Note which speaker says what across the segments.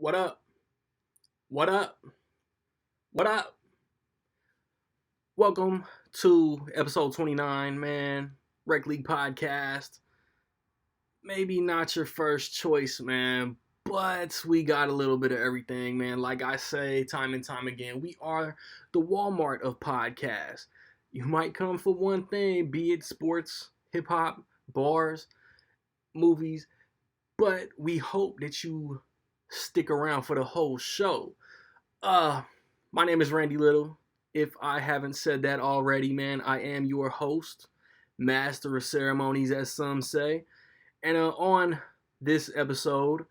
Speaker 1: What up? What up? What up? Welcome to episode 29, man. Rec League Podcast. Maybe not your first choice, man, but we got a little bit of everything, man. Like I say time and time again, we are the Walmart of podcasts. You might come for one thing, be it sports, hip hop, bars, movies, but we hope that you stick around for the whole show. Uh, my name is Randy Little. If I haven't said that already, man, I am your host, master of ceremonies, as some say. And on this episode,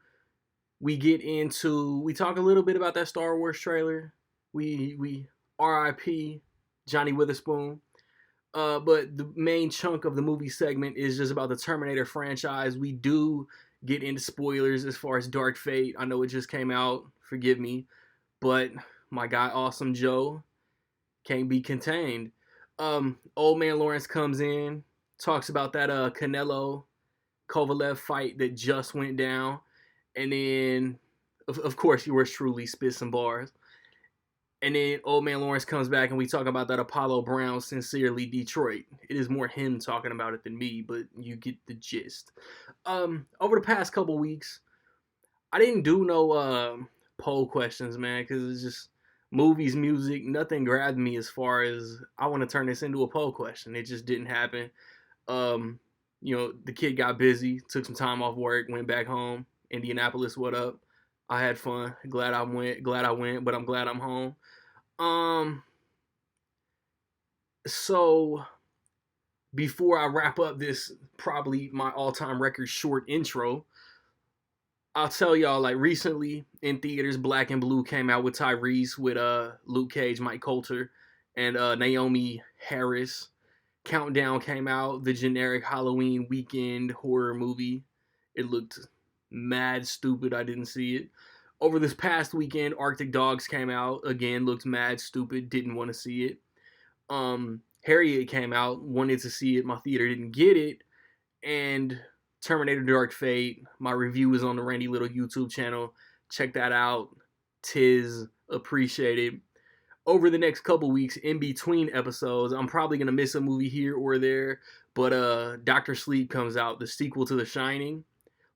Speaker 1: we talk a little bit about that Star Wars trailer. We R.I.P. Johnny Witherspoon. But the main chunk of the movie segment is just about the Terminator franchise. We do get into spoilers as far as Dark Fate. I know it just came out. Forgive me. But my guy Awesome Joe can't be contained. Old man Lawrence comes in, talks about that Canelo Kovalev fight that just went down, and then of course yours truly spits some bars. And then old man Lawrence comes back and we talk about that Apollo Brown Sincerely Detroit. It is more him talking about it than me, but you get the gist. Over the past couple weeks, I didn't do no poll questions, man, because it's just movies, music, nothing grabbed me as far as I want to turn this into a poll question. It just didn't happen. The kid got busy, took some time off work, went back home. Indianapolis, what up? I had fun. Glad I went, but I'm glad I'm home. So before I wrap up this probably my all-time record short intro, I'll tell y'all, like, recently in theaters, Black and Blue came out with Tyrese, with Luke Cage, Mike Coulter, and Naomi Harris. Countdown came out, the generic Halloween weekend horror movie. It looked mad stupid. I didn't see it. Over this past weekend, Arctic Dogs came out. Again, looked mad stupid. Didn't want to see it. Harriet came out. Wanted to see it. My theater didn't get it. And Terminator Dark Fate. My review is on the Randy Little YouTube channel. Check that out. Tis appreciated. Over the next couple weeks, in between episodes, I'm probably going to miss a movie here or there. But Dr. Sleep comes out, the sequel to The Shining.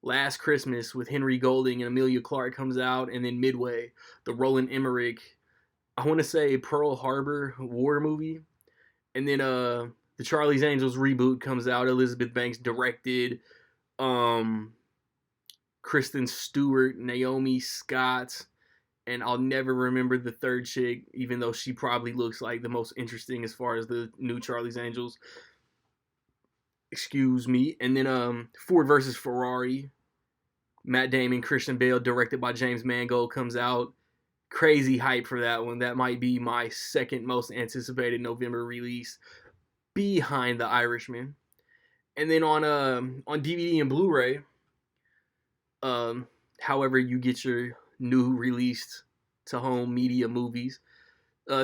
Speaker 1: Last Christmas with Henry Golding and Emilia Clarke comes out. And then Midway, the Roland Emmerich, I want to say Pearl Harbor war movie. And then the Charlie's Angels reboot comes out. Elizabeth Banks directed. Kristen Stewart, Naomi Scott, and I'll never remember the third chick, even though she probably looks like the most interesting as far as the new Charlie's Angels. Excuse me. And then Ford versus Ferrari, Matt Damon, Christian Bale, directed by James Mangold, comes out. Crazy hype for that one. That might be my second most anticipated November release, behind The Irishman. And then on DVD and Blu-ray, however you get your new released to home media movies,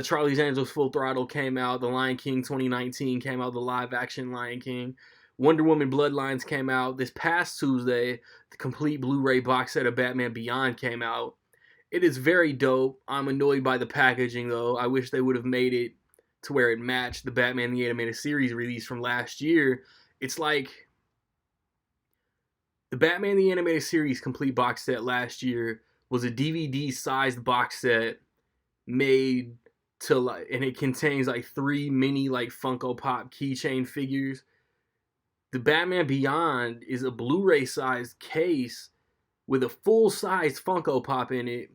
Speaker 1: Charlie's Angels Full Throttle came out. The Lion King 2019 came out. The live action Lion King. Wonder Woman Bloodlines came out. This past Tuesday, the complete Blu-ray box set of Batman Beyond came out. It is very dope. I'm annoyed by the packaging, though. I wish they would have made it to where it matched the Batman the Animated Series release from last year. It's like the Batman the Animated Series complete box set last year was a DVD-sized box set made to, like, and it contains like 3 mini like Funko Pop keychain figures. The Batman Beyond is a Blu-ray sized case with a full-size Funko Pop in it,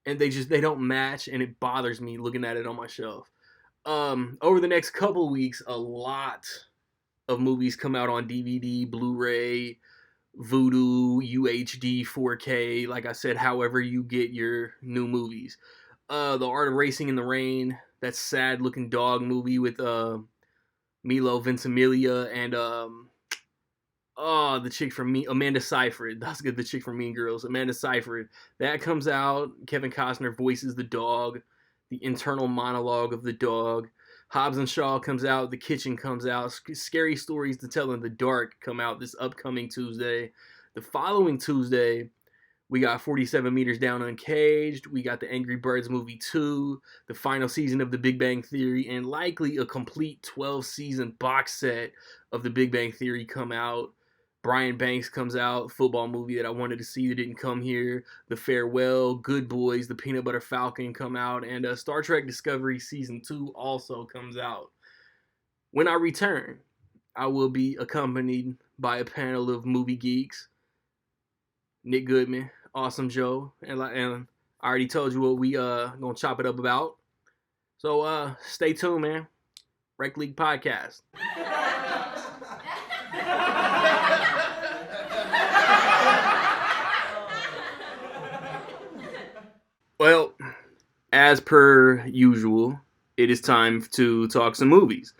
Speaker 1: and they don't match, and it bothers me looking at it on my shelf. Over the next couple weeks, a lot of movies come out on DVD, Blu-ray, Vudu, UHD, 4K, like I said, however you get your new movies. The Art of Racing in the Rain, that sad looking dog movie with Milo Ventimiglia and the chick from Amanda Seyfried. That's good, the chick from Mean Girls, Amanda Seyfried. That comes out. Kevin Costner voices the dog, the internal monologue of the dog. Hobbs and Shaw comes out. The Kitchen comes out. Scary Stories to Tell in the Dark come out this upcoming Tuesday. The following Tuesday, We got 47 Meters Down Uncaged. We got the Angry Birds movie 2, the final season of The Big Bang Theory, and likely a complete 12-season box set of The Big Bang Theory come out. Brian Banks comes out, football movie that I wanted to see that didn't come here. The Farewell, Good Boys, The Peanut Butter Falcon come out, and Star Trek Discovery Season 2 also comes out. When I return, I will be accompanied by a panel of movie geeks. Nick Goodman, Awesome Joe, and I already told you what we gonna chop it up about. So stay tuned, man. Rec League Podcast. Well, as per usual, it is time to talk some movies.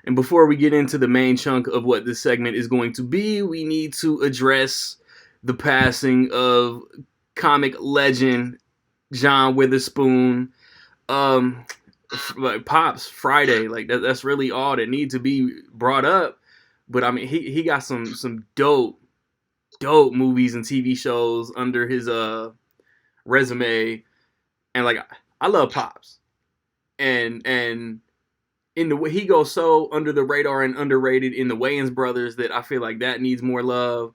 Speaker 1: And before we get into the main chunk of what this segment is going to be, we need to address the passing of comic legend John Witherspoon. Like Pops Friday, like that's really all that needs to be brought up. But I mean, he got some dope movies and TV shows under his resume, and like I love Pops, and in the way he goes so under the radar and underrated in the Wayans brothers that I feel like that needs more love.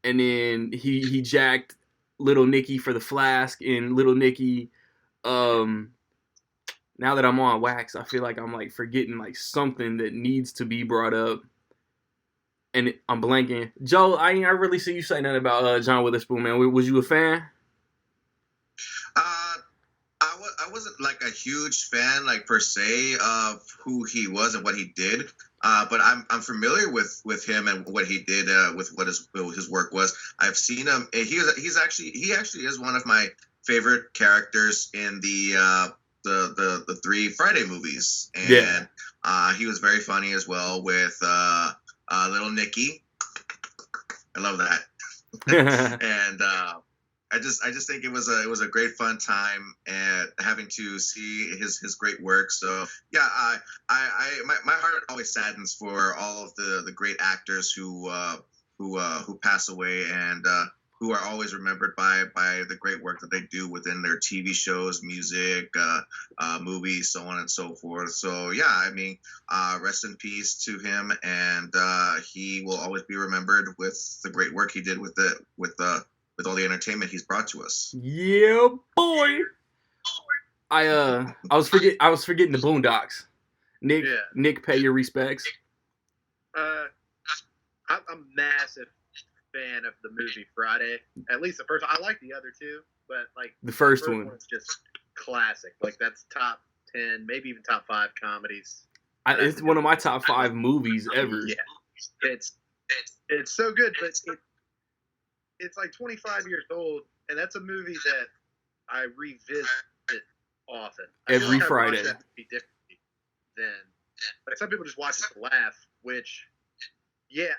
Speaker 1: And then he jacked Little Nicky for the Flask in Little Nicky. Now that I'm on wax, I feel like I'm like forgetting like something that needs to be brought up. And I'm blanking. Joe, I really see you say nothing about John Witherspoon, man. Was you a fan?
Speaker 2: I wasn't like a huge fan, like per se, of who he was and what he did. But I'm familiar with him and what he did with what his work was. I've seen him. He actually is one of my favorite characters in the 3 Friday movies, and he was very funny as well with Little Nicky. I love that. And I just think it was a great fun time and having to see his great work. So yeah, my heart always saddens for all of the great actors who pass away and who are always remembered by the great work that they do within their TV shows, music, movies, so on and so forth. So yeah, I mean, rest in peace to him, and he will always be remembered with the great work he did with all the entertainment he's brought to us.
Speaker 1: Yeah, boy. I was forgetting the Boondocks. Nick, pay your respects.
Speaker 3: I'm a massive fan of the movie Friday. At least the first. I like the other two, but like
Speaker 1: the first one
Speaker 3: one's just classic. Like that's top 10, maybe even top 5 comedies.
Speaker 1: It's one of my top 5 movies ever.
Speaker 3: Yeah, it's so good, but it's like 25 years old, and that's a movie that I revisit often.
Speaker 1: Every Friday.
Speaker 3: That movie differently than like some people just watch it to laugh, which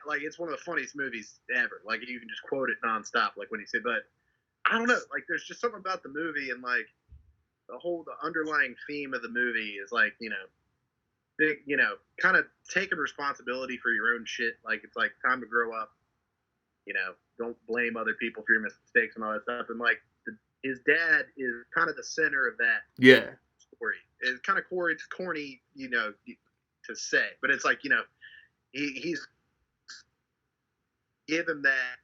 Speaker 3: like it's one of the funniest movies ever. Like you can just quote it nonstop, like when he said. But I don't know, like there's just something about the movie and like the underlying theme of the movie is like big, kind of taking responsibility for your own shit. Like it's like time to grow up. Don't blame other people for your mistakes and all that stuff. And like his dad is kind of the center of that story. It's kind of corny, to say, but it's like, he's given that.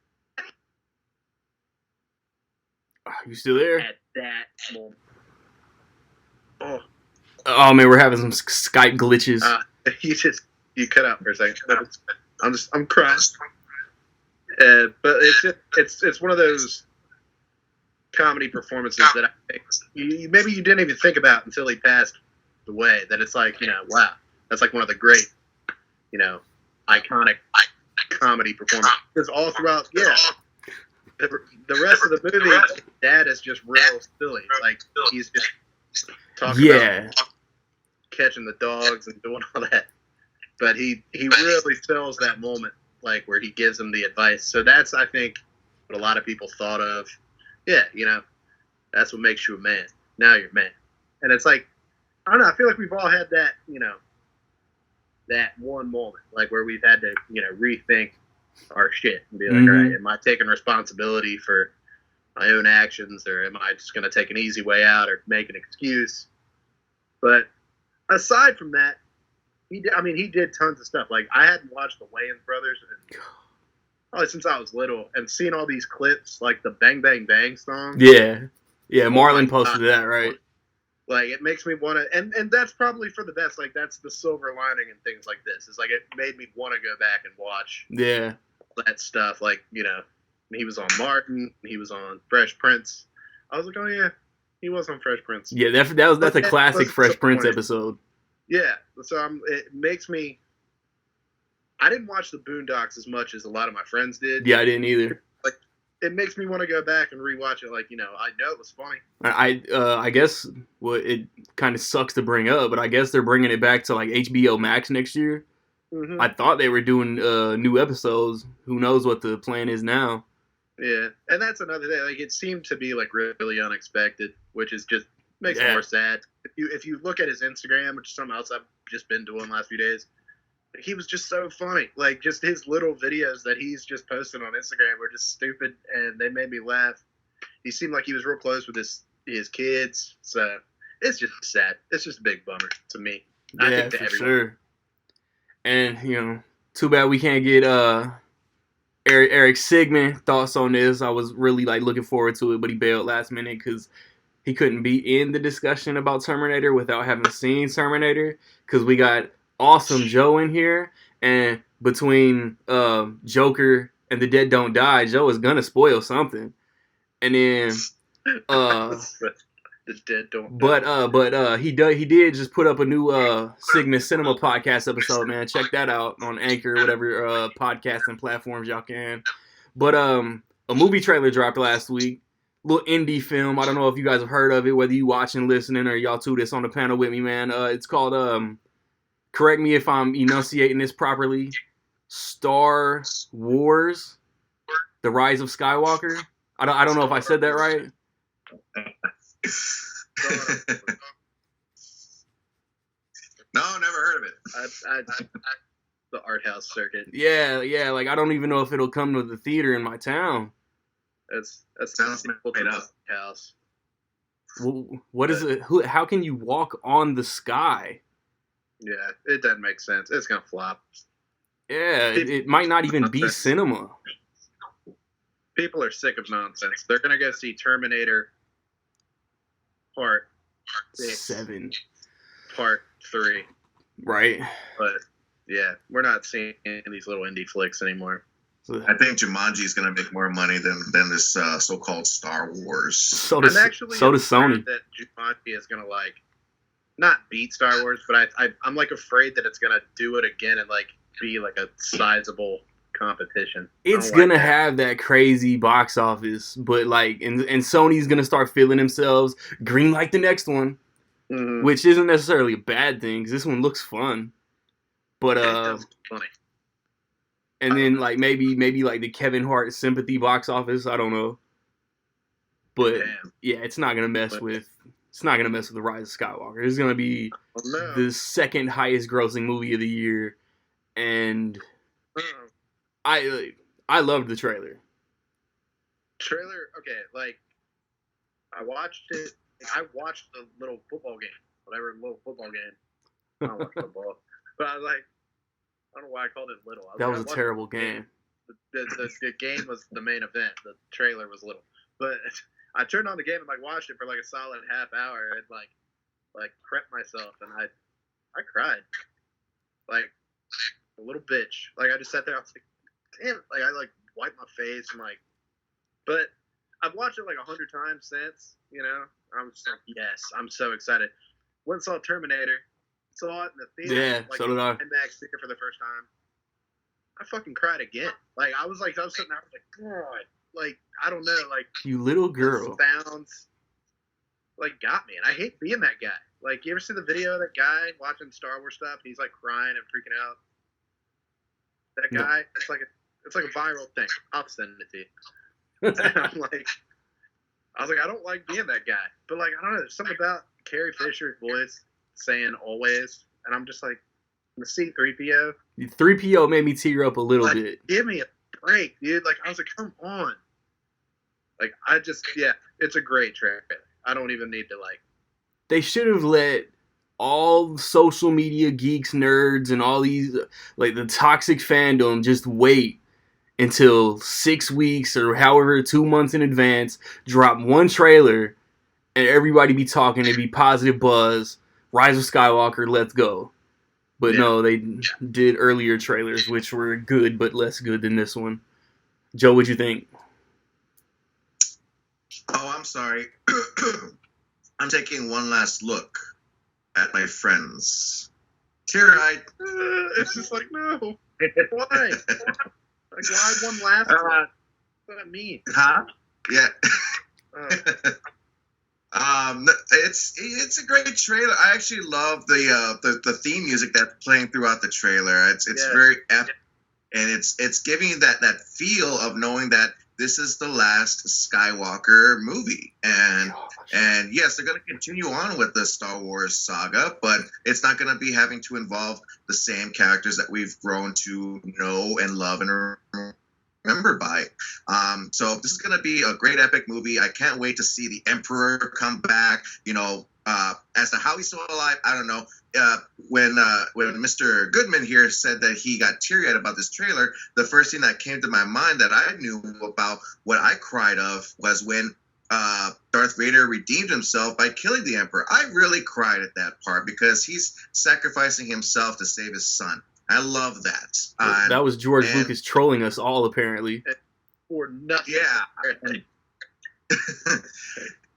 Speaker 1: You still there?
Speaker 3: At that moment.
Speaker 1: Oh man, we're having some Skype glitches.
Speaker 3: You cut out for a second. I'm crying. But it's one of those comedy performances that I think maybe you didn't even think about until he passed away. That it's like, wow, that's like one of the great, iconic comedy performances. Because all throughout, the rest of the movie, Dad is just real silly. Like he's just talking about catching the dogs and doing all that. But he really sells that moment. Like where he gives him the advice. So that's, I think, what a lot of people thought of. Yeah, that's what makes you a man. Now you're a man. And it's like, I don't know, I feel like we've all had that, that one moment, like where we've had to, rethink our shit and be like, all right, am I taking responsibility for my own actions, or am I just going to take an easy way out or make an excuse? But aside from that, he did tons of stuff. Like, I hadn't watched the Wayans brothers probably since I was little, and seeing all these clips, like the Bang Bang Bang song.
Speaker 1: Yeah,
Speaker 3: Oh
Speaker 1: Marlon posted that, right?
Speaker 3: Like, it makes me want to, and that's probably for the best. Like, that's the silver lining in things like this. Is like, it made me want to go back and watch that stuff. Like, you know, he was on Martin, he was on Fresh Prince. I was like, oh yeah, he was on Fresh Prince.
Speaker 1: Yeah, that's a classic Fresh Prince episode.
Speaker 3: Yeah, so it makes me. I didn't watch the Boondocks as much as a lot of my friends did.
Speaker 1: Yeah, I didn't either.
Speaker 3: Like, it makes me want to go back and rewatch it. Like, you know, I know it was funny.
Speaker 1: I guess it kind of sucks to bring up, but I guess they're bringing it back to like HBO Max next year.
Speaker 3: Mm-hmm.
Speaker 1: I thought they were doing new episodes. Who knows what the plan is now?
Speaker 3: Yeah, and that's another thing. Like, it seemed to be like really unexpected, which is just makes it more sad. If you look at his Instagram, which is something else I've just been doing the last few days, he was just so funny. Like, just his little videos that he's just posting on Instagram were just stupid, and they made me laugh. He seemed like he was real close with his kids, so it's just sad. It's just a big bummer to me.
Speaker 1: Yeah, I think to everyone. Sure. And, you know, too bad we can't get Eric Sigmund thoughts on this. I was really like looking forward to it, but he bailed last minute because he couldn't be in the discussion about Terminator without having seen Terminator. Because we got Awesome Joe in here, and between Joker and The Dead Don't Die, Joe is gonna spoil something. And then
Speaker 3: The Dead Don't Die.
Speaker 1: But he did just put up a new Sigma Cinema podcast episode, man. Check that out on Anchor, whatever podcasting platforms y'all can. But a movie trailer dropped last week. Little indie film. I don't know if you guys have heard of it, whether you watching, listening, or y'all two that's on the panel with me, man. It's called correct me if I'm enunciating this properly, Star Wars: The Rise of Skywalker. I don't know if I said that right.
Speaker 2: No, never heard of it.
Speaker 3: The art house circuit.
Speaker 1: Yeah. Like, I don't even know if it'll come to the theater in my town.
Speaker 3: That sounds made up. House.
Speaker 1: What is it? How can you walk on the sky?
Speaker 3: Yeah, it doesn't make sense. It's gonna flop.
Speaker 1: Yeah, it might not even be cinema.
Speaker 3: People are sick of nonsense. They're gonna go see Terminator Part
Speaker 1: 7,
Speaker 3: Part 3.
Speaker 1: Right.
Speaker 3: But yeah, we're not seeing these little indie flicks anymore.
Speaker 2: I think Jumanji is going to make more money than this so-called Star Wars.
Speaker 1: So does Sony.
Speaker 3: That Jumanji is going to like not beat Star Wars, but I'm like afraid that it's going to do it again and like be like a sizable competition.
Speaker 1: It's gonna have that crazy box office, but like, and Sony's gonna start feeling themselves green like the next one, which isn't necessarily a bad thing because this one looks fun. But
Speaker 3: it's funny.
Speaker 1: And then like maybe like the Kevin Hart sympathy box office, I don't know. But yeah, it's not gonna mess with the Rise of Skywalker. It's gonna be the second highest grossing movie of the year, and I loved the trailer.
Speaker 3: Okay, like I watched it. I watched the little football game, whatever little football game. I don't watch football, but I don't know why I called it little.
Speaker 1: That was a terrible game.
Speaker 3: The game was the main event. The trailer was little, but I turned on the game and like watched it for like a solid half hour and like prepped myself and I cried like a little bitch. Like I just sat there. I was like, damn it. Like I like wiped my face and like, but I've watched it like 100 times since. You know, I'm just like, yes, I'm so excited. Went and saw Terminator. Saw it in the theater.
Speaker 1: Yeah,
Speaker 3: like,
Speaker 1: so did I.
Speaker 3: IMAX theater for the first time. I fucking cried again. Like I was sitting there. I was like, God. Like I don't know. Like
Speaker 1: you little girl.
Speaker 3: Sounds like got me, and I hate being that guy. Like you ever see the video of that guy watching Star Wars stuff? He's like crying and freaking out. That guy. No. It's like a viral thing. I'll send it to you. And I was like, I don't like being that guy. But like, I don't know, there's something about Carrie Fisher's voice saying always, and I'm just like, the C-3PO.
Speaker 1: 3PO made me tear up a little bit.
Speaker 3: Give me a break, dude. Like, I was like, come on. Like, it's a great trailer. I don't even need to, like...
Speaker 1: They should have let all social media geeks, nerds, and all these, like, the toxic fandom just wait until 6 weeks or however 2 months in advance, drop one trailer, and everybody be talking. It'd be positive buzz. Rise of Skywalker, let's go. But no, they did earlier trailers, which were good but less good than this one. Joe, what'd you think?
Speaker 2: Oh, I'm sorry. I'm taking one last look at my friends. Tear-eyed.
Speaker 3: It's just like, no. Why? Like, why one last one? What does that mean?
Speaker 2: Huh? Yeah. It's a great trailer. I actually love the theme music that's playing throughout the trailer. It's very epic, and it's giving you that feel of knowing that this is the last Skywalker movie, and yes, they're going to continue on with the Star Wars saga, but it's not going to be having to involve the same characters that we've grown to know and love and remember by. So this is going to be a great epic movie. I can't wait to see the Emperor come back. As to how he's still alive, I don't know. When Mr. Goodman here said that he got teary-eyed about this trailer, the first thing that came to my mind that I knew about what I cried of was when Darth Vader redeemed himself by killing the Emperor. I really cried at that part because he's sacrificing himself to save his son. I love that.
Speaker 1: That was George Lucas trolling us all, apparently.
Speaker 3: For nothing.
Speaker 2: Yeah.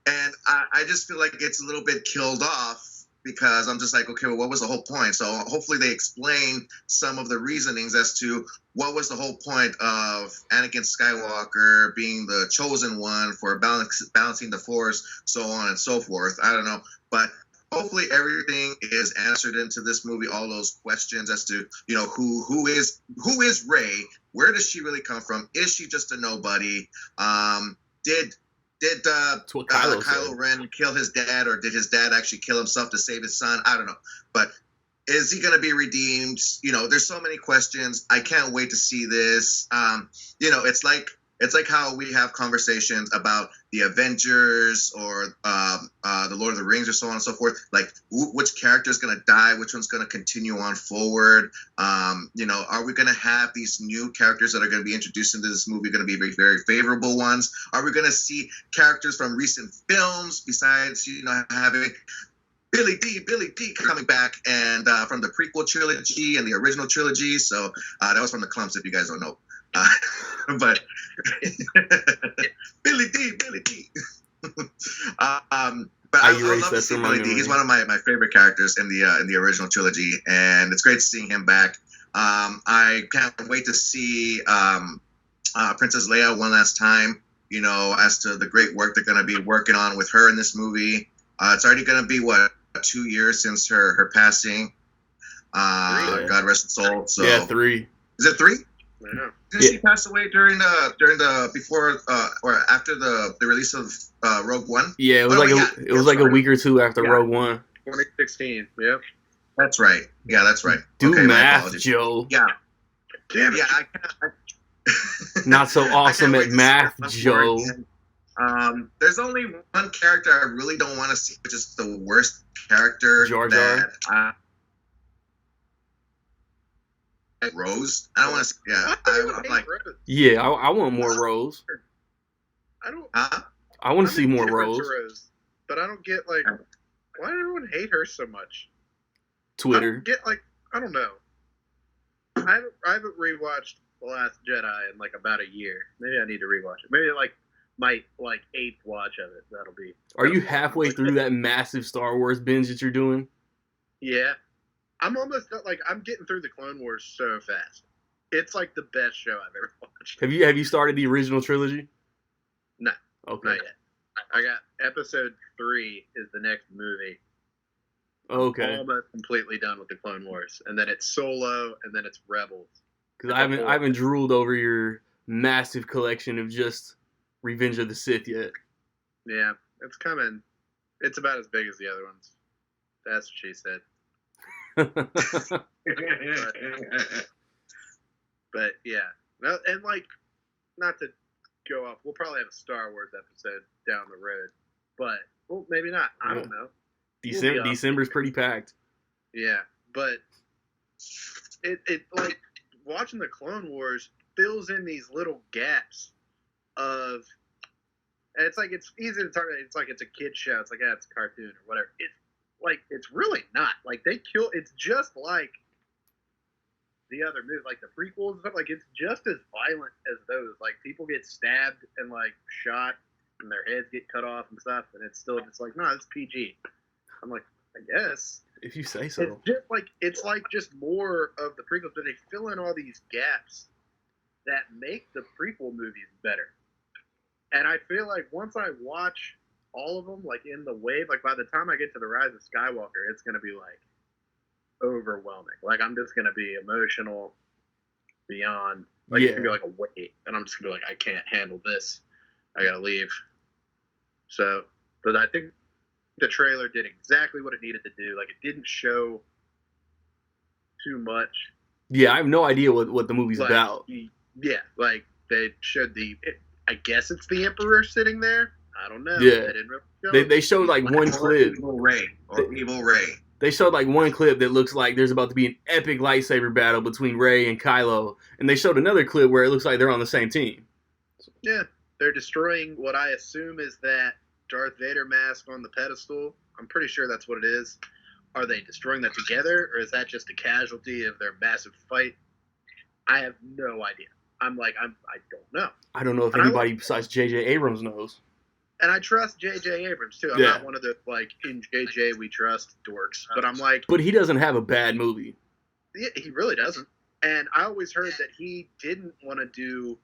Speaker 2: And I just feel like it's a little bit killed off because I'm just like, okay, well, what was the whole point? So hopefully they explain some of the reasonings as to what was the whole point of Anakin Skywalker being the chosen one for balancing the Force, so on and so forth. I don't know. But hopefully everything is answered into this movie, all those questions as to, who is Rey? Where does she really come from? Is she just a nobody? Did Kylo Ren kill his dad, or did his dad actually kill himself to save his son? I don't know. But is he going to be redeemed? There's so many questions. I can't wait to see this. It's like how we have conversations about the Avengers or the Lord of the Rings or so on and so forth. Like, which character is going to die? Which one's going to continue on forward? Are we going to have these new characters that are going to be introduced into this movie going to be very, very favorable ones? Are we going to see characters from recent films besides, having Billy D coming back and from the prequel trilogy and the original trilogy? So that was from the Clumps, if you guys don't know. But Billy D. But I love to see Billy D. He's one of my favorite characters in the original trilogy, and it's great seeing him back. I can't wait to see Princess Leia one last time. As to the great work they're going to be working on with her in this movie. It's already going to be 2 years since her passing. God rest her soul. So
Speaker 1: yeah, 3.
Speaker 2: Is it 3?
Speaker 3: Yeah.
Speaker 2: Did she pass away during the before or after the release of Rogue One?
Speaker 1: Yeah, it was like a week or two after Rogue One.
Speaker 3: 2016. Yep.
Speaker 2: That's right. Yeah, that's right.
Speaker 1: Do math, Joe.
Speaker 2: Yeah.
Speaker 3: Damn it.
Speaker 2: Yeah,
Speaker 1: Not so awesome at math, Joe.
Speaker 2: There's only one character I really don't want to see, which is the worst character.
Speaker 1: Jar Jar.
Speaker 2: Rose. I don't want to. Yeah, I'm like.
Speaker 3: Rose.
Speaker 1: Yeah, I want more Rose.
Speaker 3: I don't.
Speaker 1: I want to see more Rose.
Speaker 3: But I don't get why did everyone hate her so much?
Speaker 1: Twitter.
Speaker 3: I don't know. I haven't rewatched The Last Jedi in about a year. Maybe I need to rewatch it. Maybe my 8th watch of it. That'll be.
Speaker 1: Are you halfway through that massive Star Wars binge that you're doing?
Speaker 3: Yeah. I'm almost I'm getting through the Clone Wars so fast. It's the best show I've ever watched.
Speaker 1: Have you started the original trilogy?
Speaker 3: No.
Speaker 1: Okay.
Speaker 3: Not yet. I got episode 3 is the next movie.
Speaker 1: Okay.
Speaker 3: I'm almost completely done with the Clone Wars, and then it's Solo, and then it's Rebels.
Speaker 1: Because I haven't drooled over your massive collection of just Revenge of the Sith yet.
Speaker 3: Yeah, it's coming. It's about as big as the other ones. That's what she said. But yeah, no, and not to go off. We'll probably have a Star Wars episode down the road, but well, maybe not. I don't know.
Speaker 1: December's pretty packed.
Speaker 3: Yeah, but it like watching the Clone Wars fills in these little gaps of. And it's like it's easy to talk about. It's like it's a kid show. It's like it's a cartoon or whatever. It's really not. Like they kill. It's just like the other movies, like the prequels and stuff. Like it's just as violent as those. Like people get stabbed and like shot, and their heads get cut off and stuff. And it's still just like, no, it's PG. I'm like, I guess
Speaker 1: if you say so.
Speaker 3: It's like just more of the prequels, but they fill in all these gaps that make the prequel movies better. And I feel like once I watch all of them, like in the wave, like by the time I get to the Rise of Skywalker, it's gonna be like overwhelming. Like I'm just gonna be emotional beyond. Like it's gonna be like a weight, and I'm just gonna be like, I can't handle this. I gotta leave. So, but I think the trailer did exactly what it needed to do. Like it didn't show too much.
Speaker 1: Yeah, I have no idea what the movie's about.
Speaker 3: Yeah, like they showed I guess it's the Emperor sitting there. I don't know.
Speaker 1: Yeah. They showed like one clip.
Speaker 2: Evil Rey.
Speaker 1: They showed like one clip that looks like there's about to be an epic lightsaber battle between Rey and Kylo. And they showed another clip where it looks like they're on the same team.
Speaker 3: Yeah. They're destroying what I assume is that Darth Vader mask on the pedestal. I'm pretty sure that's what it is. Are they destroying that together, or is that just a casualty of their massive fight? I have no idea. I don't know.
Speaker 1: I don't know if anybody besides J.J. Abrams knows.
Speaker 3: And I trust J.J. Abrams, too. I'm not one of the, like, in J.J. we trust dorks. But I'm like...
Speaker 1: But he doesn't have a bad movie.
Speaker 3: Yeah, he really doesn't. And I always heard that he didn't want to do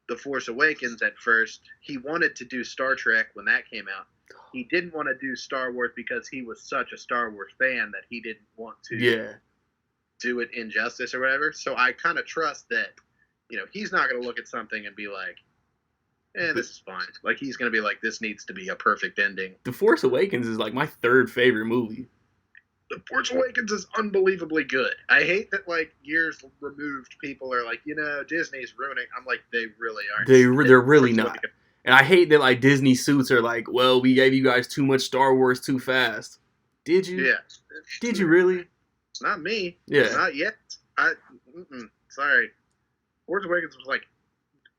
Speaker 3: The Force Awakens at first. He wanted to do Star Trek when that came out. He didn't want to do Star Wars because he was such a Star Wars fan that he didn't want to do it injustice or whatever. So I kind of trust that, he's not going to look at something and be like, this is fine. Like, he's going to be like, this needs to be a perfect ending.
Speaker 1: The Force Awakens is like my third favorite movie.
Speaker 3: The Force Awakens is unbelievably good. I hate that, like, years removed people are like, Disney's ruining. I'm like, they really aren't.
Speaker 1: They're really not. And I hate that, like, Disney suits are like, well, we gave you guys too much Star Wars too fast. Did you?
Speaker 3: Yeah.
Speaker 1: Did you really?
Speaker 3: Not me.
Speaker 1: Yeah.
Speaker 3: Not yet. Sorry. Force Awakens was like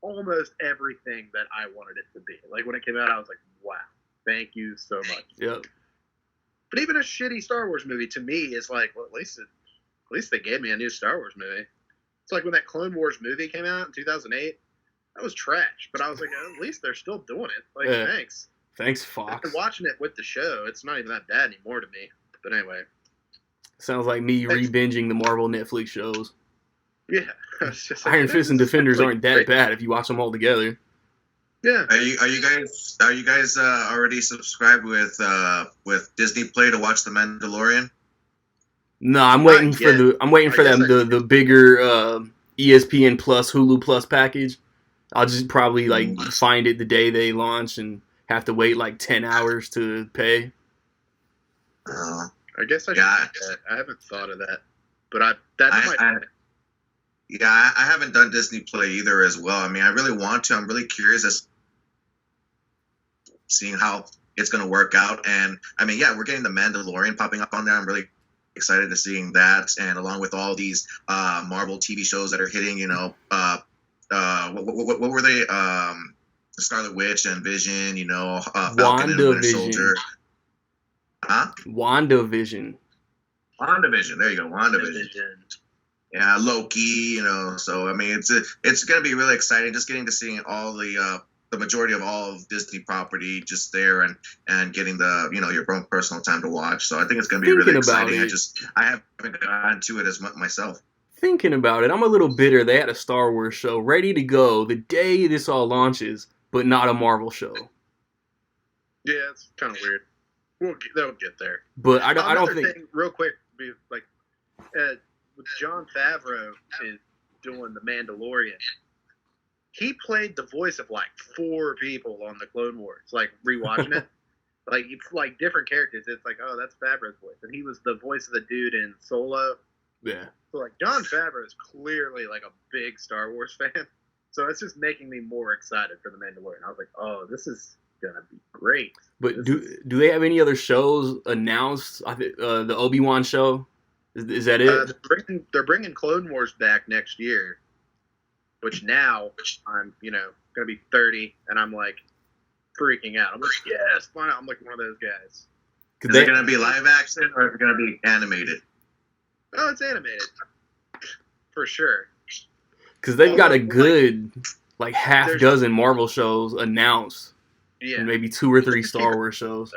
Speaker 3: almost everything that I wanted it to be. Like when it came out, I was like, wow, thank you so much.
Speaker 1: Yep.
Speaker 3: But even a shitty Star Wars movie to me is like, well, at least they gave me a new Star Wars movie. It's like when that Clone Wars movie came out in 2008. That was trash, but I was like, at least they're still doing it. Like, thanks.
Speaker 1: Thanks, Fox.
Speaker 3: After watching it with the show, it's not even that bad anymore to me. But anyway.
Speaker 1: Sounds like me re-binging the Marvel Netflix shows.
Speaker 3: Yeah.
Speaker 1: Iron Fist and Defenders aren't that bad if you watch them all together.
Speaker 3: Yeah.
Speaker 2: Are you guys already subscribed with Disney Play to watch The Mandalorian?
Speaker 1: No, I'm waiting for the bigger ESPN Plus, Hulu Plus package. I'll just probably find it the day they launch and have to wait like 10 hours to pay.
Speaker 3: I guess I should. I haven't thought of that, but I
Speaker 2: haven't done Disney Play either as well. I mean, I really want to. I'm really curious as seeing how it's going to work out. And I mean, we're getting The Mandalorian popping up on there. I'm really excited to seeing that, and along with all these Marvel TV shows that are hitting, what were they? Scarlet Witch and Vision, Falcon and Winter Soldier. Huh?
Speaker 1: WandaVision.
Speaker 2: There you go, WandaVision. Yeah, Loki. So I mean, it's gonna be really exciting just getting to see all the majority of all of Disney property just there and getting the your own personal time to watch. So I think it's gonna be really exciting. I haven't gotten to it as much myself.
Speaker 1: Thinking about it, I'm a little bitter. They had a Star Wars show ready to go the day this all launches, but not a Marvel show.
Speaker 3: Yeah, it's kind of weird. They'll get there.
Speaker 1: But I don't think.
Speaker 3: Real quick, like Jon Favreau is doing The Mandalorian. He played the voice of like 4 people on the Clone Wars. Like rewatching it, like it's like different characters. It's like, oh, that's Favreau's voice, and he was the voice of the dude in Solo.
Speaker 1: Yeah.
Speaker 3: So like Jon Favreau is clearly like a big Star Wars fan. So it's just making me more excited for The Mandalorian. I was like, oh, this is going to be great.
Speaker 1: But do they have any other shows announced? I think the Obi-Wan show. Is that it?
Speaker 3: They're bringing Clone Wars back next year, which now I'm, going to be 30, and I'm like freaking out. I'm like, yes, fine. I'm like one of those guys.
Speaker 2: Is it going to be live action or is it going to be animated?
Speaker 3: Oh, it's animated. For sure.
Speaker 1: Because they've got a good, like, half dozen Marvel shows announced.
Speaker 3: Yeah.
Speaker 1: And maybe 2 or 3 Star Wars shows.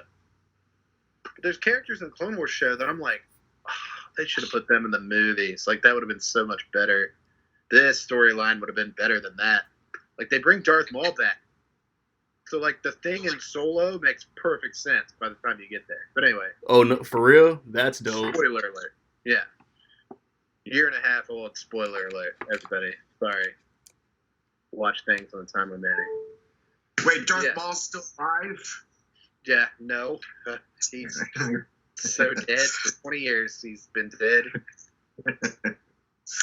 Speaker 3: There's characters in the Clone Wars show that I'm like, oh, they should have put them in the movies. Like, that would have been so much better. This storyline would have been better than that. Like, they bring Darth Maul back. So, like, the thing in Solo makes perfect sense by the time you get there. But anyway.
Speaker 1: Oh, no, for real? That's dope.
Speaker 3: Spoiler alert. Yeah. 1.5 year old spoiler alert, everybody. Sorry. Watch things on the time of Manny.
Speaker 2: Wait, Darth Maul's still alive?
Speaker 3: Yeah, no. He's so dead. For 20 years, he's been dead.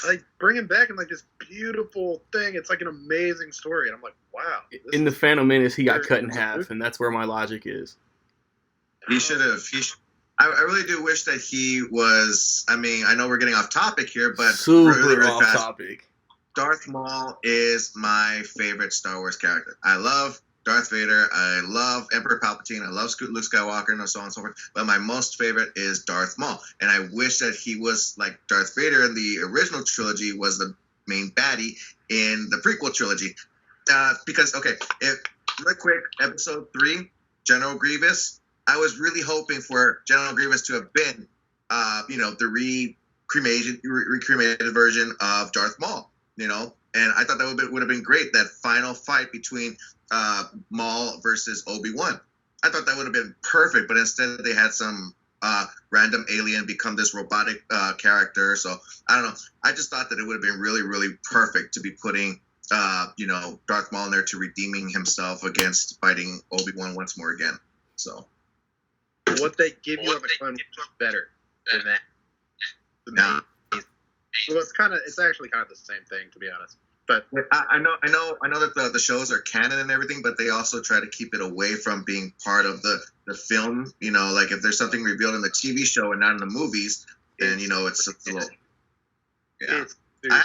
Speaker 3: Like, bring him back in, like, this beautiful thing. It's like an amazing story. And I'm like, wow.
Speaker 1: In The Phantom Menace, he got cut in half, and that's where my logic is.
Speaker 2: He should have. I really do wish that he was. I mean, I know we're getting off topic here, but
Speaker 1: super really off topic.
Speaker 2: Darth Maul is my favorite Star Wars character. I love Darth Vader. I love Emperor Palpatine. I love Luke Skywalker, and so on and so forth. But my most favorite is Darth Maul, and I wish that he was like Darth Vader in the original trilogy was the main baddie in the prequel trilogy. Because real quick, Episode 3, General Grievous. I was really hoping for General Grievous to have been, the recremated version of Darth Maul, and I thought that would have been great, that final fight between Maul versus Obi-Wan. I thought that would have been perfect, but instead they had some random alien become this robotic character, so I don't know. I just thought that it would have been really, really perfect to be putting, Darth Maul in there to redeeming himself against fighting Obi-Wan once more again, so...
Speaker 3: What they give you on the Clone Wars is better than that.
Speaker 2: Yeah.
Speaker 3: Well, it's actually kind of the same thing, to be honest. But
Speaker 2: I know that the shows are canon and everything, but they also try to keep it away from being part of the film. Like if there's something revealed in the TV show and not in the movies, then it's a little. Yeah. I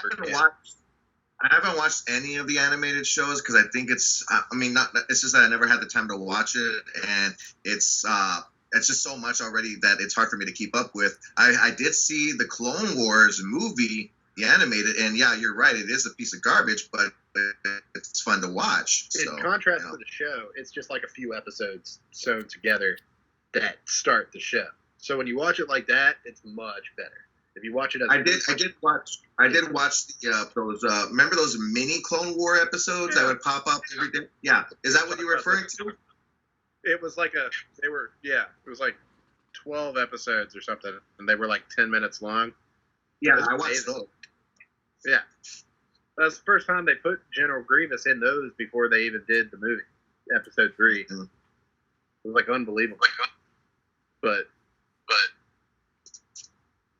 Speaker 2: haven't watched any of the animated shows because I think it's just that I never had the time to watch it, and it's just so much already that it's hard for me to keep up with. I did see the Clone Wars movie, the animated, and yeah, you're right, it is a piece of garbage, but it's fun to watch.
Speaker 3: In contrast to the show, it's just like a few episodes sewn together that start the show. So when you watch it like that, it's much better. If you watch it as
Speaker 2: I did watch those remember those mini Clone War episodes that would pop up every day? Yeah. Is that what you're referring to?
Speaker 3: It was like it was like 12 episodes or something, and they were like 10 minutes long.
Speaker 2: Yeah, I watched those.
Speaker 3: Yeah. That's the first time they put General Grievous in those before they even did the movie, Episode 3. Mm-hmm. It was like unbelievable. But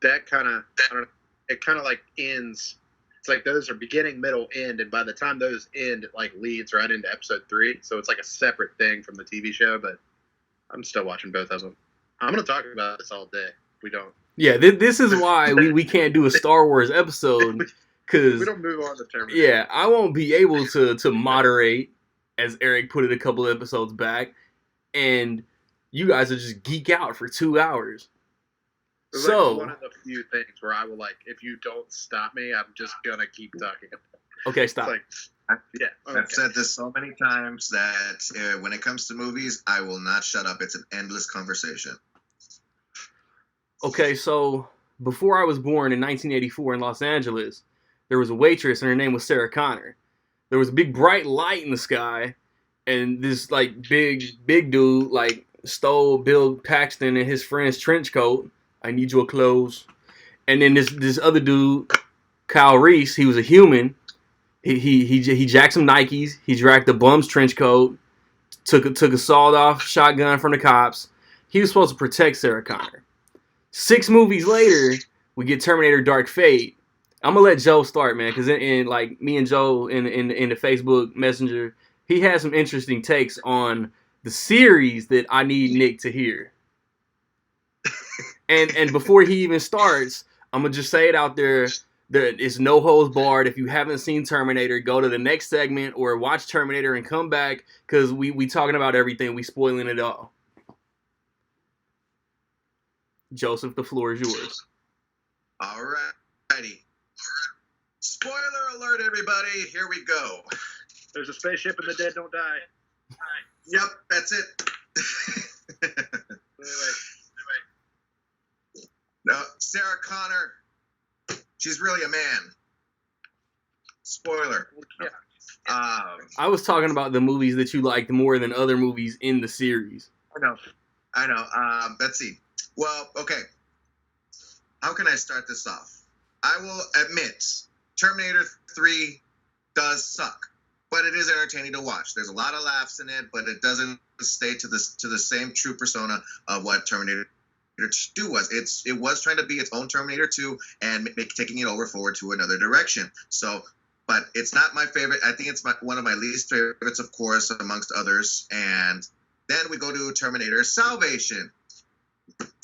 Speaker 3: that kind of, I don't know, it kind of like ends. It's like those are beginning, middle, end, and by the time those end, it like leads right into Episode 3. So it's like a separate thing from the TV show, but I'm still watching both of them. I'm going to talk about this all day. We don't.
Speaker 1: Yeah, this is why we can't do a Star Wars episode, because
Speaker 3: we don't move on to Terminator.
Speaker 1: Yeah, I won't be able to moderate, as Eric put it a couple episodes back, and you guys will just geek out for 2 hours.
Speaker 3: It's like one of the few things where I will, like, if you don't stop me, I'm just gonna keep talking.
Speaker 1: Okay, stop.
Speaker 2: I've said this so many times that when it comes to movies, I will not shut up. It's an endless conversation.
Speaker 1: Okay, so before I was born in 1984 in Los Angeles, there was a waitress and her name was Sarah Connor. There was a big bright light in the sky, and this like big dude like stole Bill Paxton and his friend's trench coat. I need your clothes. And then this other dude, Kyle Reese, he was a human. He jacked some Nikes. He dragged a bum's trench coat. Took a sawed-off shotgun from the cops. He was supposed to protect Sarah Connor. 6 movies later, we get Terminator Dark Fate. I'm gonna let Joe start, man, because in like me and Joe in the Facebook Messenger, he has some interesting takes on the series that I need Nick to hear. And before he even starts, I'm gonna just say it out there. There is no holds barred. If you haven't seen Terminator, go to the next segment or watch Terminator and come back because we talking about everything. We spoiling it all. Joseph, the floor is yours.
Speaker 2: All righty. Spoiler alert, everybody. Here we go.
Speaker 3: There's a spaceship and the dead don't die.
Speaker 2: Yep, that's it.
Speaker 3: Anyway.
Speaker 2: No, Sarah Connor, she's really a man. Spoiler.
Speaker 3: Yeah.
Speaker 1: I was talking about the movies that you liked more than other movies in the series.
Speaker 2: I know. Let's see. Well, okay. How can I start this off? I will admit, Terminator 3 does suck, but it is entertaining to watch. There's a lot of laughs in it, but it doesn't stay to the same true persona of what Terminator 2 was. It was trying to be its own Terminator 2 and taking it forward to another direction. So, but it's not my favorite. I think it's one of my least favorites, of course, amongst others. And then we go to Terminator Salvation.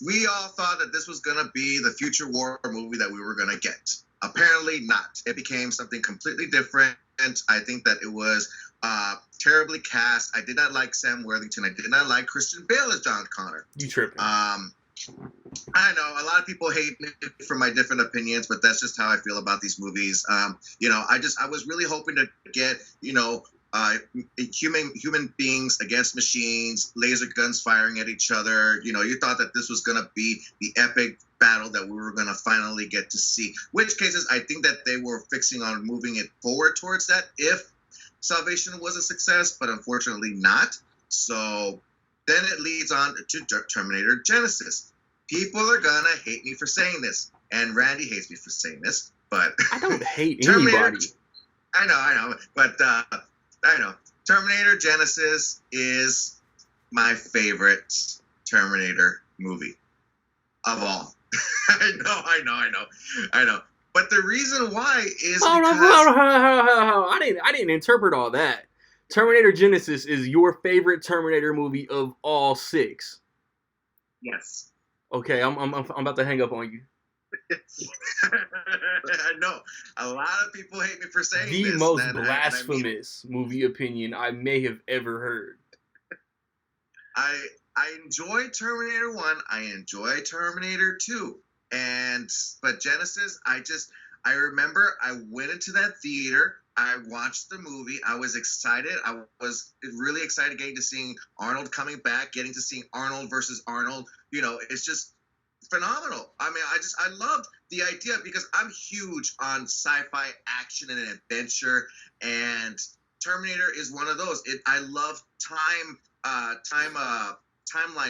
Speaker 2: We all thought that this was going to be the future war movie that we were going to get. Apparently not. It became something completely different. I think that it was terribly cast. I did not like Sam Worthington. I did not like Christian Bale as John Connor.
Speaker 1: You tripping.
Speaker 2: I know a lot of people hate me for my different opinions, but that's just how I feel about these movies. I was really hoping to get, human beings against machines, laser guns firing at each other. You thought that this was going to be the epic battle that we were going to finally get to see. Which cases, I think that they were fixing on moving it forward towards that if Salvation was a success, but unfortunately not. So then it leads on to Terminator Genesis. People are going to hate me for saying this, and Randy hates me for saying this, but
Speaker 1: I don't hate anybody.
Speaker 2: I know, but I know. Terminator Genesis is my favorite Terminator movie of all. I know. But the reason why is
Speaker 1: I didn't interpret all that. Terminator Genesis is your favorite Terminator movie of all 6.
Speaker 2: Yes.
Speaker 1: Okay, I'm about to hang up on you.
Speaker 2: I know. A lot of people hate me for saying
Speaker 1: the
Speaker 2: this.
Speaker 1: The most blasphemous movie opinion I may have ever heard.
Speaker 2: I enjoy Terminator 1. I enjoy Terminator 2. But Genesis, I remember I went into that theater. I watched the movie. I was excited. I was really excited getting to seeing Arnold coming back, getting to see Arnold versus Arnold. It's just phenomenal. I mean, I loved the idea because I'm huge on sci-fi action and adventure, and Terminator is one of those. I love timeline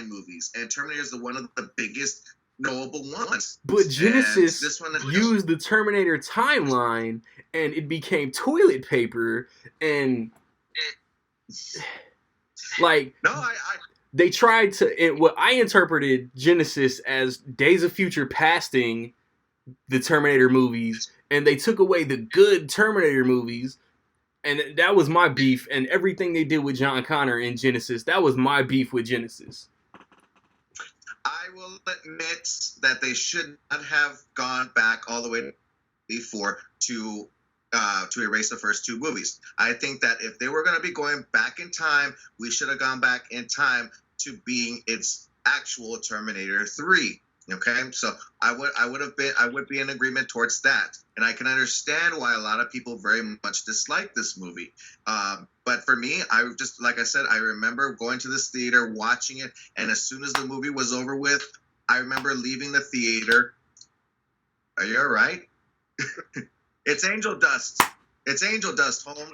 Speaker 2: movies, and Terminator is one of the biggest knowable ones.
Speaker 1: But Genesis used the Terminator timeline, and it became toilet paper, and like they tried to. What I interpreted Genesis as Days of Future pasting the Terminator movies, and they took away the good Terminator movies, and that was my beef. And everything they did with John Connor in Genesis, that was my beef with Genesis.
Speaker 2: I will admit that they should not have gone back all the way before to erase the first 2 movies. I think that if they were going to be going back in time, we should have gone back in time to being its actual Terminator 3. Okay, so I would be in agreement towards that, and I can understand why a lot of people very much dislike this movie. But for me, like I said, I remember going to this theater, watching it, and as soon as the movie was over with, I remember leaving the theater. Are you all right? It's angel dust. It's angel dust, Holmes.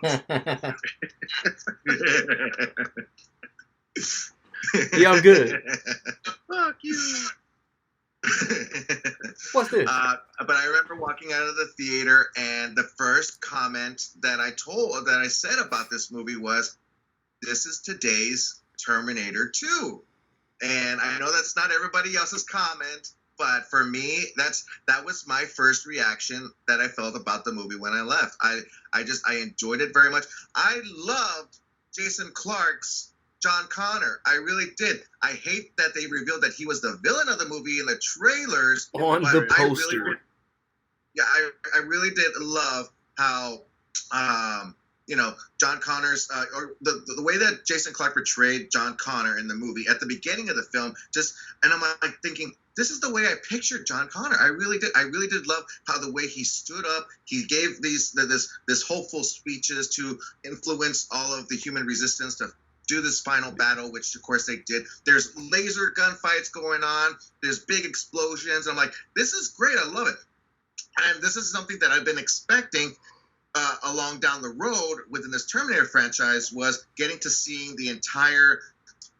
Speaker 1: Yeah, I'm good.
Speaker 2: Fuck you.
Speaker 1: What's this?
Speaker 2: But I remember walking out of the theater, and the first comment that I said about this movie was, "This is today's Terminator 2." And I know that's not everybody else's comment, But for me, that was my first reaction that I felt about the movie when I left. I enjoyed it very much. I loved Jason Clarke's John Connor. I really did. I hate that they revealed that he was the villain of the movie in the trailers.
Speaker 1: On the poster.
Speaker 2: I really did love how John Connor's or the way that Jason Clarke portrayed John Connor in the movie at the beginning of the film, and I'm like thinking, this is the way I pictured John Connor. I really did love how the way he stood up, he gave this hopeful speeches to influence all of the human resistance to do this final battle, which of course they did. There's laser gunfights going on, there's big explosions. I'm like, this is great, I love it. And this is something that I've been expecting along down the road within this Terminator franchise, was getting to seeing the entire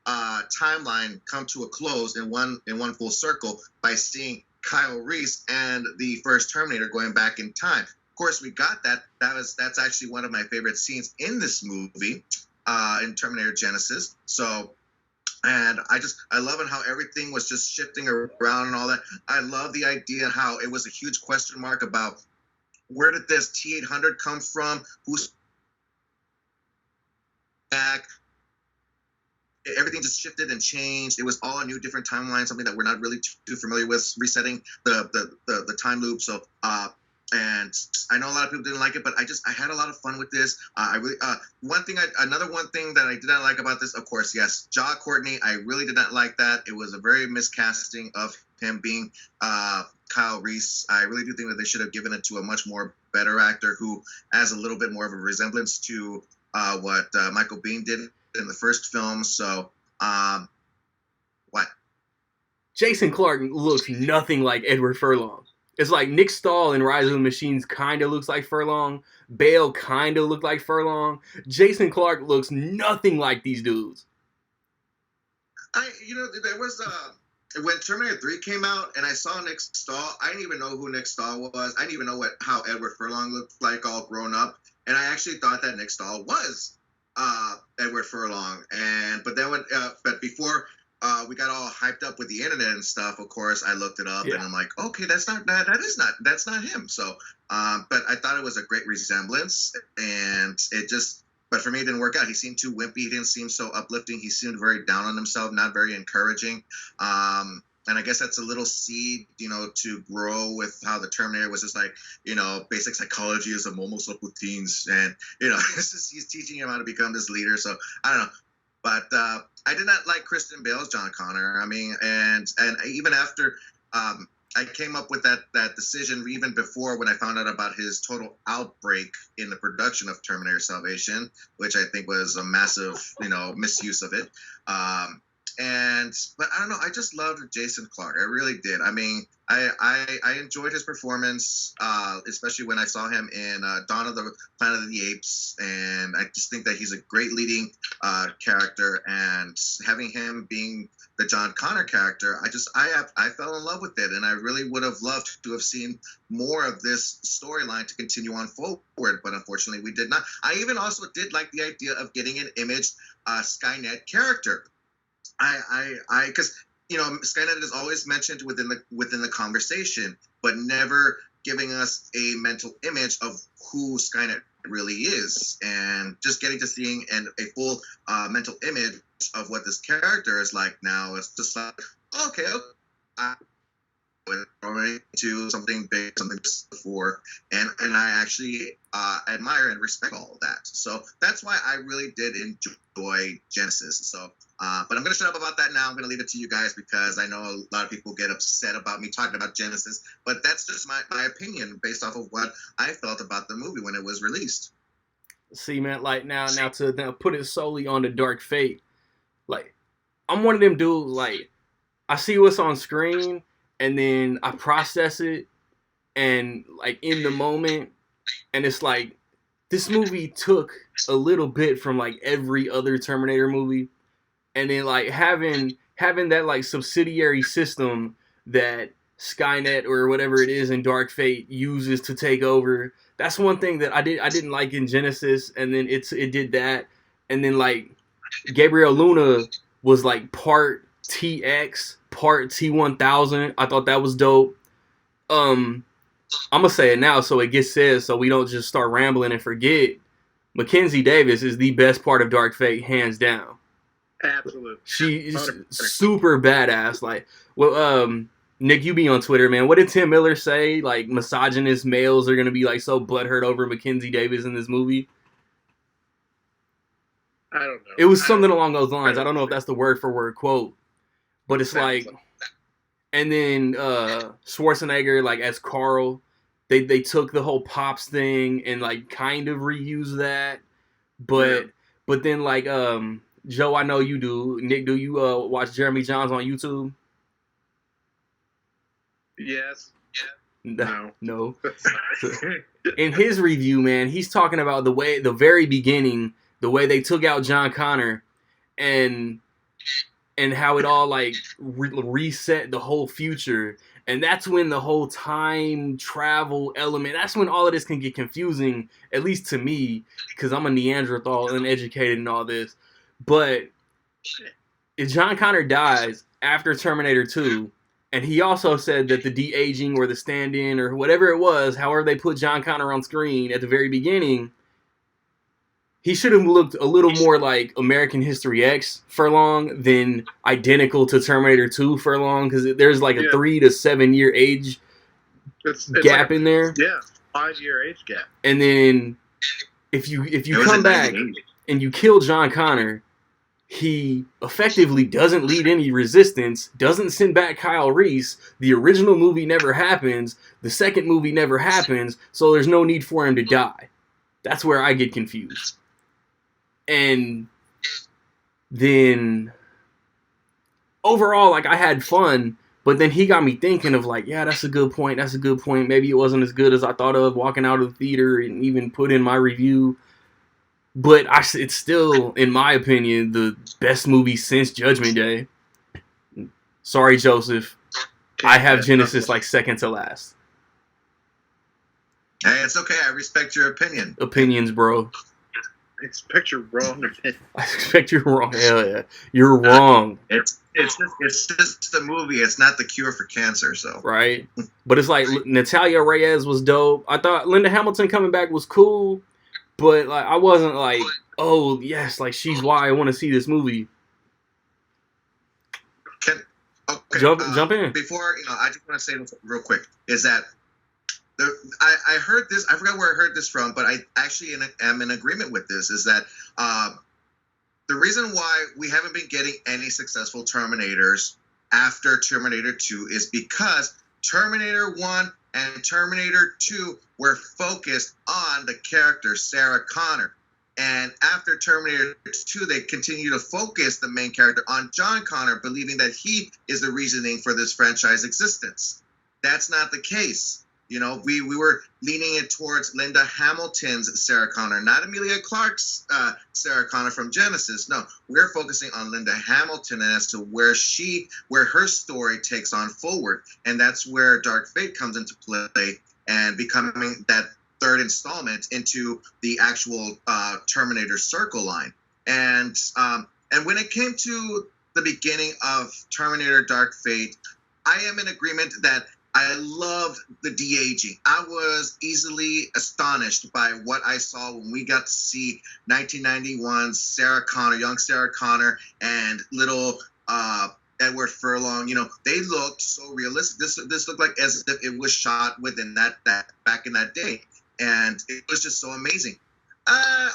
Speaker 2: timeline come to a close in one full circle by seeing Kyle Reese and the first Terminator going back in time. Of course, we got that. That's actually one of my favorite scenes in this movie, in Terminator Genesis. So, and I love it how everything was just shifting around and all that. I love the idea how it was a huge question mark about where did this T-800 come from? Who's back? Everything just shifted and changed. It was all a new, different timeline, something that we're not really too familiar with, resetting the time loop. So, and I know a lot of people didn't like it, but I had a lot of fun with this. Another one thing that I did not like about this, of course, yes, Jaw Courtney. I really did not like that. It was a very miscasting of him being Kyle Reese. I really do think that they should have given it to a much more better actor who has a little bit more of a resemblance to what Michael Biehn did in the first film. So, what?
Speaker 1: Jason Clarke looks nothing like Edward Furlong. It's like Nick Stahl in Rise of the Machines kind of looks like Furlong. Bale kind of looked like Furlong. Jason Clarke looks nothing like these dudes.
Speaker 2: There was when Terminator 3 came out and I saw Nick Stahl, I didn't even know who Nick Stahl was. I didn't even know how Edward Furlong looked like all grown up. And I actually thought that Nick Stahl was Edward Furlong. But before we got all hyped up with the internet and stuff, of course, I looked it up and I'm like, okay, that's not him. So, but I thought it was a great resemblance, and but for me, it didn't work out. He seemed too wimpy. He didn't seem so uplifting. He seemed very down on himself, not very encouraging. And I guess that's a little seed, to grow with how the Terminator was just like, basic psychology is a homo with teens. And, he's teaching him how to become this leader. So I don't know. But I did not like Kristen Bale's John Connor. I mean, and even after I came up with that decision, even before when I found out about his total outbreak in the production of Terminator Salvation, which I think was a massive, misuse of it. But I don't know. I just loved Jason Clarke. I really did. I mean, I enjoyed his performance, especially when I saw him in Dawn of the Planet of the Apes, and I just think that he's a great leading character. And having him being the John Connor character, I fell in love with it, and I really would have loved to have seen more of this storyline to continue on forward. But unfortunately, we did not. I even also did like the idea of getting an imaged Skynet character. Because Skynet is always mentioned within the conversation, but never giving us a mental image of who Skynet really is, and just getting to seeing a full mental image of what this character is like now. It's just like, okay, to something big, something before, and I actually admire and respect all of that. So that's why I really did enjoy Genesis. So, but I'm going to shut up about that now. I'm going to leave it to you guys because I know a lot of people get upset about me talking about Genesis, but that's just my opinion based off of what I felt about the movie when it was released.
Speaker 1: See, man, like now to put it solely on the Dark Fate, like I'm one of them dudes. Like I see what's on screen, and then I process it, and like in the moment, and it's like this movie took a little bit from like every other Terminator movie, and then like having that like subsidiary system that Skynet or whatever it is in Dark Fate uses to take over. That's one thing that I didn't like in Genesis, and then it did that, and then like Gabriel Luna was like part TX Part T1000. I thought that was dope. I'm gonna say it now so it gets said, so we don't just start rambling and forget. Mackenzie Davis is the best part of Dark Fate, hands down.
Speaker 3: Absolutely.
Speaker 1: She's
Speaker 3: 100%.
Speaker 1: super badass. Like, well, Nick, you be on Twitter, man. What did Tim Miller say? Like, misogynist males are gonna be like so butthurt over Mackenzie Davis in this movie.
Speaker 3: I don't know.
Speaker 1: It was something along those lines. I don't know if that's the word for word quote, but it's like, and then Schwarzenegger, like as Carl, they took the whole Pops thing and like kind of reused that, but then like Joe, I know you do. Nick, do you watch Jeremy Jahns on YouTube?
Speaker 3: Yes.
Speaker 1: No. In his review, man, he's talking about the very beginning, the way they took out John Connor, and how it all like reset the whole future, and that's when the whole time travel element. That's when all of this can get confusing, at least to me, because I'm a Neanderthal, uneducated, and all this. But if John Connor dies after Terminator 2, and he also said that the de-aging or the stand-in or whatever it was, however they put John Connor on screen at the very beginning, he should have looked a little more like American History X Furlong than identical to Terminator 2 Furlong, because there's like a 3 to 7 year age gap in there.
Speaker 3: Yeah, 5-year age gap.
Speaker 1: And then if you come back and you kill John Connor, he effectively doesn't lead any resistance, doesn't send back Kyle Reese. The original movie never happens. The second movie never happens. So there's no need for him to die. That's where I get confused. And then overall, like, I had fun, but then he got me thinking of like, yeah, that's a good point. Maybe it wasn't as good as I thought of walking out of the theater and even put in my review. But it's still, in my opinion, the best movie since Judgment Day. Sorry, Joseph. I have Genesis like second to last.
Speaker 2: Hey, it's okay. I respect your opinion.
Speaker 1: Opinions, bro.
Speaker 3: I expect you're wrong.
Speaker 1: I expect you're wrong. Hell yeah. You're wrong.
Speaker 2: It's just the movie. It's not the cure for cancer, so.
Speaker 1: Right. But it's like Natalia Reyes was dope. I thought Linda Hamilton coming back was cool. But like, I wasn't like, oh yes, like she's why I want to see this movie. Jump in.
Speaker 2: Before, I just want to say real quick is that I heard this. I forgot where I heard this from, but I actually am in agreement with this. Is that the reason why we haven't been getting any successful Terminators after Terminator 2 is because Terminator 1 and Terminator 2 were focused on the character Sarah Connor. And after Terminator 2, they continue to focus the main character on John Connor, believing that he is the reasoning for this franchise existence. That's not the case. We were leaning it towards Linda Hamilton's Sarah Connor, not Emilia Clarke's Sarah Connor from Genesis. No, we're focusing on Linda Hamilton as to where her story takes on forward. And that's where Dark Fate comes into play and becoming that third installment into the actual Terminator Circle line. And when it came to the beginning of Terminator Dark Fate, I am in agreement that I loved the de-aging. I was easily astonished by what I saw when we got to see 1991's Sarah Connor, young Sarah Connor, and little Edward Furlong. They looked so realistic. This looked like as if it was shot within that back in that day. And it was just so amazing.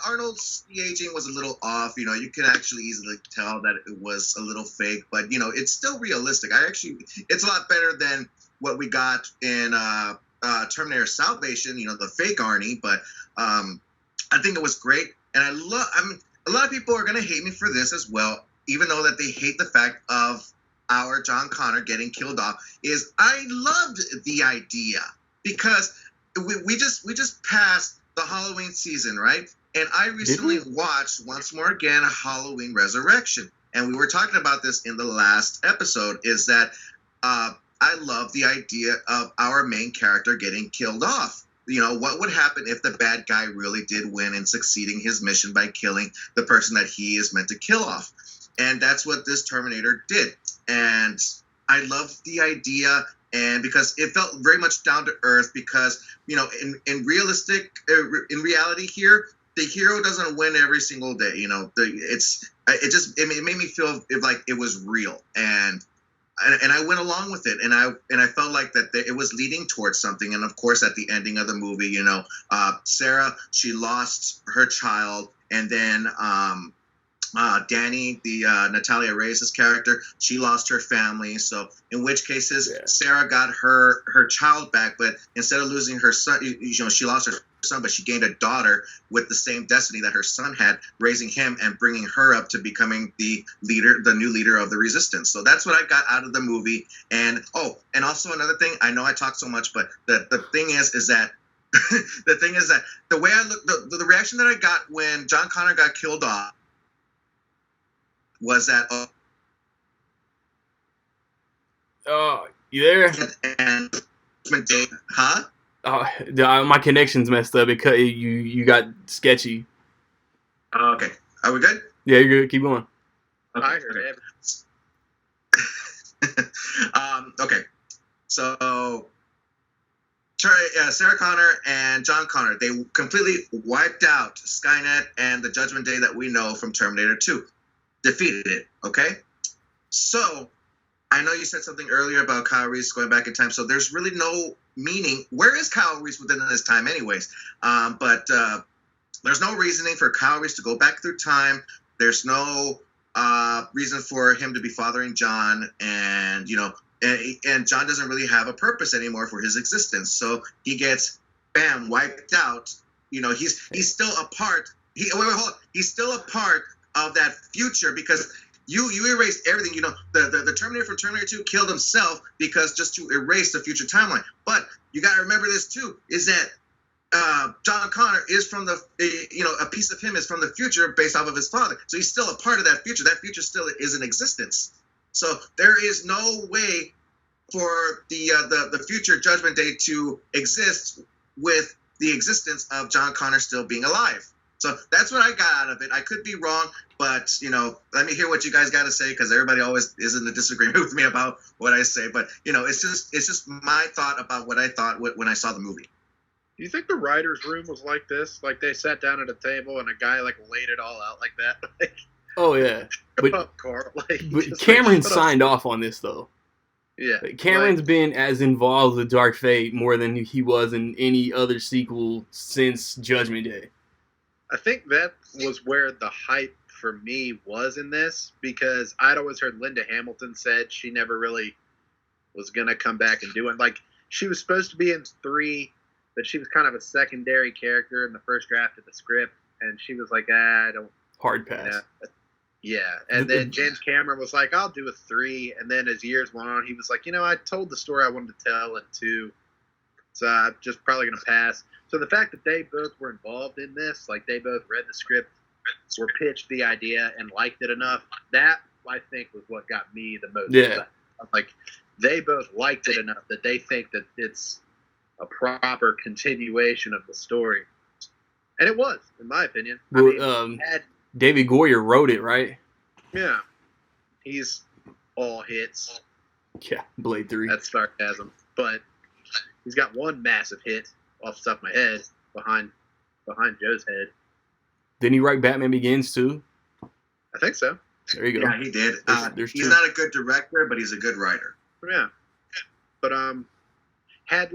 Speaker 2: Arnold's de-aging was a little off. You can actually easily tell that it was a little fake, but it's still realistic. It's a lot better than what we got in Terminator Salvation, the fake Arnie. But I think it was great, and a lot of people are gonna hate me for this as well, even though that they hate the fact of our John Connor getting killed off. Is I loved the idea because we just passed the Halloween season, right? And I recently watched once more again Halloween Resurrection, and we were talking about this in the last episode. Is that I love the idea of our main character getting killed off. What would happen if the bad guy really did win in succeeding his mission by killing the person that he is meant to kill off? And that's what this Terminator did. and I loved the idea, and because it felt very much down to earth. Because in reality here, the hero doesn't win every single day. It made me feel like it was real, and I went along with it, and I felt like that it was leading towards something. And of course, at the ending of the movie, Sarah, she lost her child, and then Danny, the Natalia Reyes' character, she lost her family. So in which cases, Sarah got her child back, but instead of losing her son, she lost her son, but she gained a daughter with the same destiny that her son had, raising him and bringing her up to becoming the new leader of the resistance. So that's what I got out of the movie. And also another thing, I know I talk so much, but the thing is that the thing is that the way I look, the reaction that I got when John Connor got killed off was that
Speaker 1: you there?
Speaker 2: And huh?
Speaker 1: My connection's messed up because you got sketchy.
Speaker 2: Okay, are we good?
Speaker 1: Yeah, you're good. Keep going.
Speaker 3: Okay. I heard
Speaker 2: it. Okay, so Sarah Connor and John Connor, they completely wiped out Skynet and the Judgment Day that we know from Terminator 2. Defeated it, okay? So, I know you said something earlier about Kyle Reese going back in time, so there's really no meaning. Where is Kyle Reese within this time anyways? But there's no reasoning for Kyle Reese to go back through time. There's no reason for him to be fathering John, and and John doesn't really have a purpose anymore for his existence. So he gets wiped out. He's still a part. He's still a part of that future, because you erased everything. The Terminator from Terminator 2 killed himself just to erase the future timeline. But you got to remember this too, is that John Connor is from a piece of him is from the future based off of his father. So he's still a part of that future. That future still is in existence. So there is no way for the future Judgment Day to exist with the existence of John Connor still being alive. So that's what I got out of it. I could be wrong, but let me hear what you guys got to say, because everybody always is in a disagreement with me about what I say. But it's just my thought about what I thought when I saw the movie.
Speaker 3: Do you think the writers' room was like this? Like they sat down at a table and a guy laid it all out like that?
Speaker 1: Oh yeah, but
Speaker 3: Carl.
Speaker 1: But Cameron signed off on this though.
Speaker 3: Yeah,
Speaker 1: Cameron's been as involved with Dark Fate more than he was in any other sequel since Judgment Day.
Speaker 3: I think that was where the hype for me was in this, because I'd always heard Linda Hamilton said she never really was going to come back and do it. Like, she was supposed to be in 3, but she was kind of a secondary character in the first draft of the script, and she was like, I don't...
Speaker 1: Hard pass.
Speaker 3: Yeah, and then James Cameron was like, I'll do a 3, and then as years went on, he was like, I told the story I wanted to tell in 2, so I'm just probably going to pass. So the fact that they both were involved in this, like they both read the script, were pitched the idea, and liked it enough, that, I think, was what got me the most.
Speaker 1: Yeah.
Speaker 3: Like, they both liked it enough that they think that it's a proper continuation of the story. And it was, in my opinion.
Speaker 1: Well, David Goyer wrote it, right?
Speaker 3: Yeah. He's all hits.
Speaker 1: Yeah, Blade 3.
Speaker 3: That's sarcasm. But he's got one massive hit off the top of my head behind Joe's head.
Speaker 1: Didn't he write Batman Begins too?
Speaker 3: I think so.
Speaker 1: There you go.
Speaker 2: Yeah, he did. He's
Speaker 1: 2.
Speaker 2: not a good director, but he's a good writer.
Speaker 3: Yeah. But had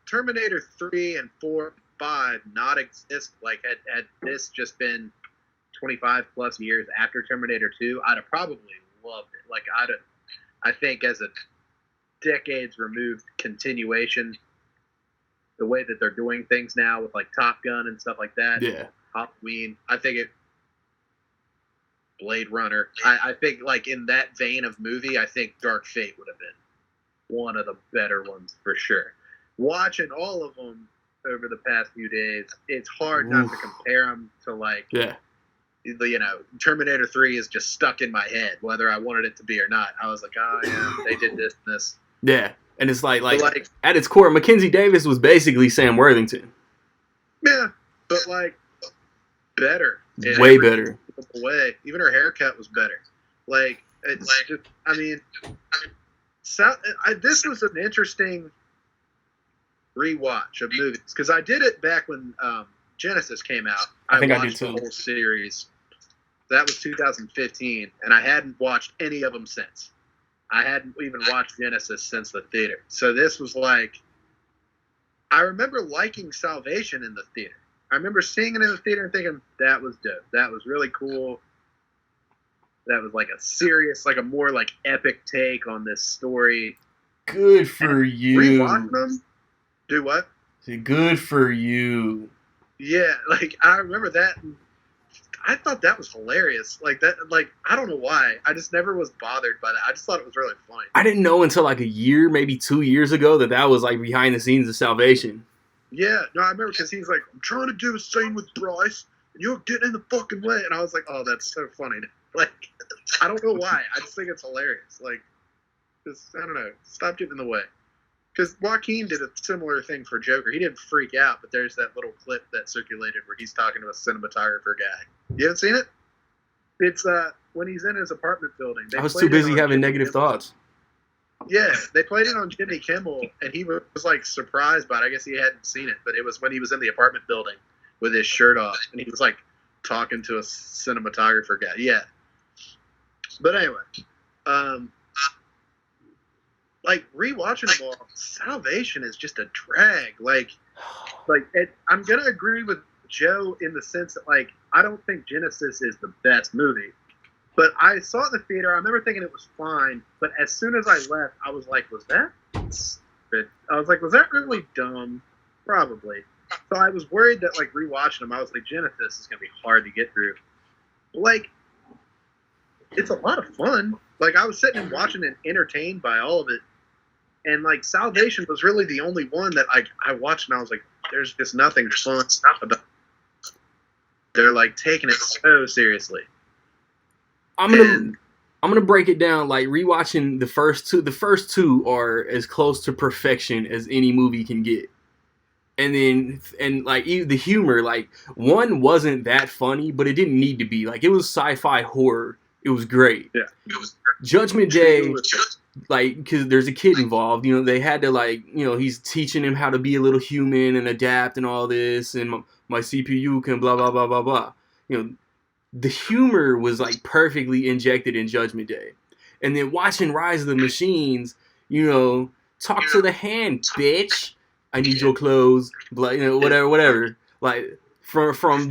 Speaker 3: Terminator 3 and 4 and 5 not exist, had this just been 25 plus years after Terminator 2, I'd have probably loved it. I think as a decades removed continuation, the way that they're doing things now with Top Gun and stuff like that.
Speaker 1: Yeah.
Speaker 3: Halloween. I think Blade Runner. I think in that vein of movie, I think Dark Fate would have been one of the better ones for sure. Watching all of them over the past few days, it's hard not to compare them to Terminator 3 is just stuck in my head, whether I wanted it to be or not. I was like, oh yeah, they did this and this.
Speaker 1: Yeah. And it's like at its core, Mackenzie Davis was basically Sam Worthington.
Speaker 3: Yeah, but better.
Speaker 1: Way better.
Speaker 3: Way. Even her haircut was better. It's just, I mean, this was an interesting rewatch of movies because I did it back when Genesis came out.
Speaker 1: I think I
Speaker 3: watched
Speaker 1: did too.
Speaker 3: the whole series. That was 2015, and I hadn't watched any of them since. I hadn't even watched Genesis since the theater. So this was like, I remember liking Salvation in the theater. I remember seeing it in the theater and thinking, that was dope. That was really cool. That was like a serious, like a more like epic take on this story.
Speaker 1: Good for you.
Speaker 3: Rewatching them? Do what?
Speaker 1: Good for you.
Speaker 3: Yeah, like I remember that. I thought that was hilarious. Like that, like I don't know why. I just never was bothered by that. I just thought it was really funny.
Speaker 1: I didn't know until like a year, maybe 2 years ago, that was like behind the scenes of Salvation.
Speaker 3: Yeah, no, I remember because he's like, I'm trying to do a scene with Bryce, and you're getting in the fucking way. And I was like, oh, that's so funny. Like, I don't know why. I just think it's hilarious. Like, just, I don't know. Stop getting in the way. Because Joaquin did a similar thing for Joker. He didn't freak out, but there's that little clip that circulated where he's talking to a cinematographer guy. You haven't seen it? It's when he's in his apartment building.
Speaker 1: I was too busy having negative thoughts.
Speaker 3: Yeah, they played it on Jimmy Kimmel, and he was like surprised by it. I guess he hadn't seen it, but it was when he was in the apartment building with his shirt off, and he was like talking to a cinematographer guy. Yeah. But anyway, like rewatching them all, Salvation is just a drag. I'm gonna agree with Joe in the sense that like I don't think Genesis is the best movie, but I saw it in the theater. I remember thinking it was fine, but as soon as I left, I was like, was that stupid? I was like, was that really dumb? Probably. So I was worried that like rewatching them, I was like, Genesis is gonna be hard to get through. Like, it's a lot of fun. Like I was sitting and watching and entertained by all of it. And like Salvation was really the only one that I watched and I was like, there's just nothing fun about it. They're like taking it so seriously.
Speaker 1: I'm gonna break it down. Like rewatching the first two are as close to perfection as any movie can get. And like the humor, like one wasn't that funny, but it didn't need to be. Like it was sci-fi horror. It was great.
Speaker 3: Yeah, it was
Speaker 1: Judgment Day. Like, because there's a kid involved, you know, they had to, like, you know, he's teaching him how to be a little human and adapt and all this, and my CPU can blah, blah, blah, blah, blah. You know, the humor was, like, perfectly injected in Judgment Day. And then watching Rise of the Machines, you know, talk to the hand, bitch. I need your clothes, blah, you know, whatever. Like, from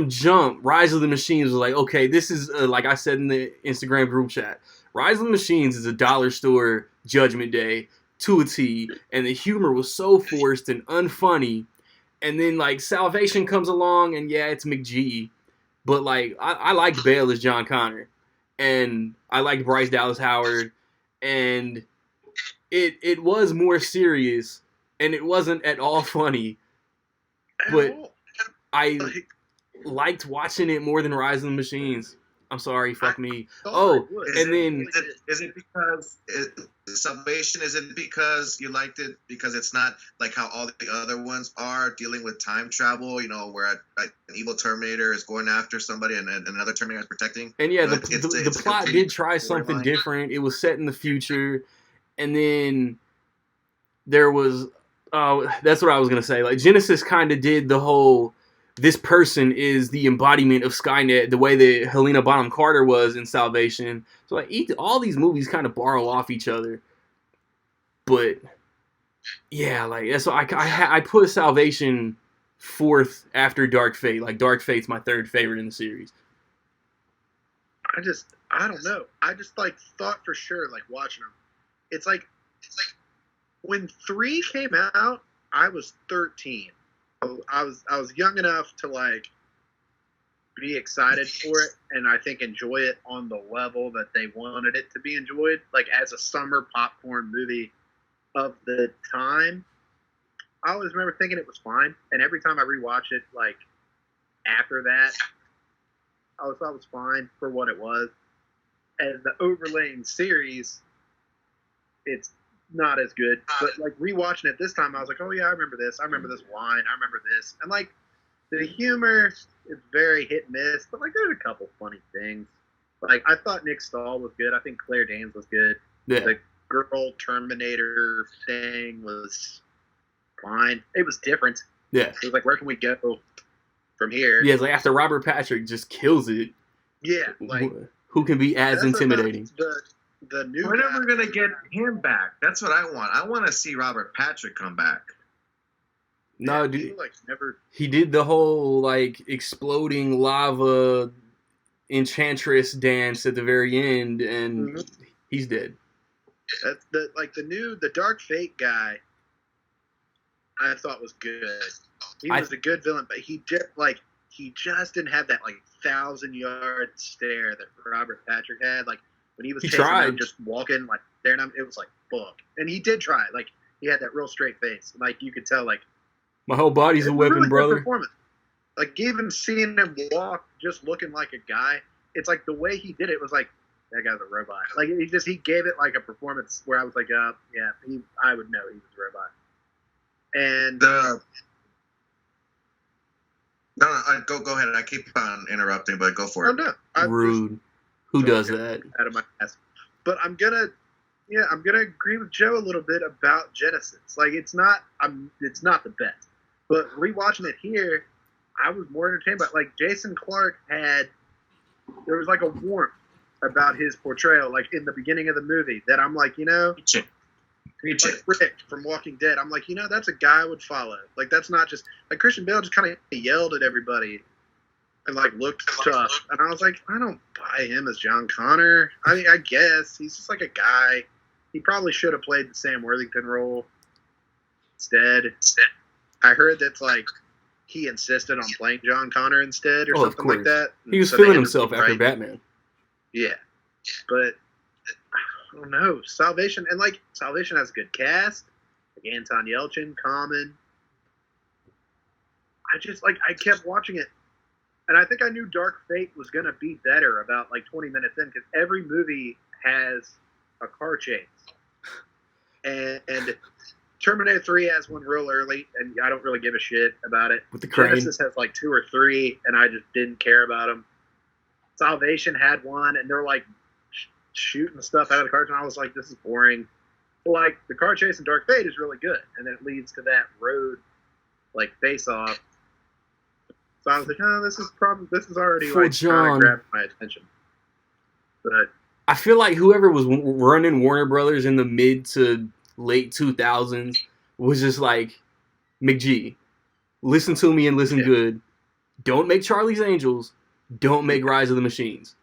Speaker 1: jump, Rise of the Machines was like, okay, this is, like I said in the Instagram group chat, Rise of the Machines is a dollar store Judgment Day to a T, and the humor was so forced and unfunny. And then like Salvation comes along, and yeah, it's McGee, but like I liked Bale as John Connor, and I liked Bryce Dallas Howard, and it was more serious, and it wasn't at all funny, but I liked watching it more than Rise of the Machines. I'm sorry, fuck me. Oh, and then
Speaker 2: is it because Salvation? Is it because you liked it because it's not like how all the other ones are dealing with time travel? You know, where an evil Terminator is going after somebody and another Terminator is protecting.
Speaker 1: And yeah, the plot did try something different. It was set in the future, and then there was that's what I was gonna say. Like Genesis kind of did the whole. This person is the embodiment of Skynet, the way that Helena Bonham Carter was in Salvation. So like all these movies kind of borrow off each other. But yeah, like that's why I put Salvation fourth after Dark Fate. Like Dark Fate's my third favorite in the series.
Speaker 3: I don't know. I just like thought for sure like watching them. It's like when 3 came out, I was 13. I was young enough to like be excited for it and I think enjoy it on the level that they wanted it to be enjoyed, like as a summer popcorn movie of the time. I always remember thinking it was fine, and every time I rewatch it, like after that, I always thought it was fine for what it was. As the overlaying series, it's not as good, but like rewatching it this time, I was like, oh yeah, I remember this line, I remember this, and like the humor is very hit and miss, but like there's a couple funny things. Like, I thought Nick Stahl was good. I think Claire Danes was good.
Speaker 1: Yeah.
Speaker 3: The girl Terminator thing was fine. It was different.
Speaker 1: Yeah.
Speaker 3: It was like, where can we go from here?
Speaker 1: Yeah, it's like after Robert Patrick just kills it.
Speaker 3: Yeah, like
Speaker 1: who can be as intimidating?
Speaker 3: The new
Speaker 2: We're
Speaker 3: guy.
Speaker 2: never gonna get him back. That's what I want. I want to see Robert Patrick come back.
Speaker 1: No,
Speaker 3: Yeah,
Speaker 1: dude.
Speaker 3: he, like, never.
Speaker 1: He did the whole like exploding lava enchantress dance at the very end, and he's dead.
Speaker 3: That's the Dark Fate guy. I thought was good. He was a good villain, but he just didn't have that like 1,000-yard stare that Robert Patrick had. Like when he was chasing him, just walking like staring at him, it was like fuck. And he did try it. Like he had that real straight face. Like you could tell, like
Speaker 1: my whole body's a weapon,
Speaker 3: really
Speaker 1: brother.
Speaker 3: Performance. Like even seeing him walk, just looking like a guy. It's like the way he did it was like that guy's a robot. Like he gave it like a performance where I was like, yeah, I would know he was a robot. And
Speaker 2: go ahead. I keep on interrupting, but go for it.
Speaker 3: Oh, no,
Speaker 1: rude. Who does that?
Speaker 3: Out of my ass. But I'm gonna agree with Joe a little bit about Genesis. Like it's not the best, but rewatching it here, I was more entertained by like Jason Clarke there was like a warmth about his portrayal, like in the beginning of the movie that I'm like, like Rick from Walking Dead. I'm like, that's a guy I would follow. Like that's not just like Christian Bale just kind of yelled at everybody and like looked tough, and I was like, I don't buy him as John Connor. I mean, I guess he's just like a guy. He probably should have played the Sam Worthington role instead. I heard that's like he insisted on playing John Connor instead or something like that.
Speaker 1: He was feeling himself after Batman.
Speaker 3: Yeah, but I don't know. Salvation has a good cast. Like Anton Yelchin, Common. I kept watching it, and I think I knew Dark Fate was gonna be better about like 20 minutes in because every movie has a car chase, and Terminator 3 has one real early, and I don't really give a shit about it.
Speaker 1: With the crane.
Speaker 3: Genesis has like 2 or 3, and I just didn't care about them. Salvation had one, and they're like shooting stuff out of the cars, and I was like, this is boring. But, like, the car chase in Dark Fate is really good, and then it leads to that road, like, face-off. So I was like, this is already, like, trying to grab my attention. But
Speaker 1: I feel like whoever was running Warner Brothers in the mid to late 2000s was just like, McG, listen to me and listen good. Don't make Charlie's Angels. Don't make Rise of the Machines.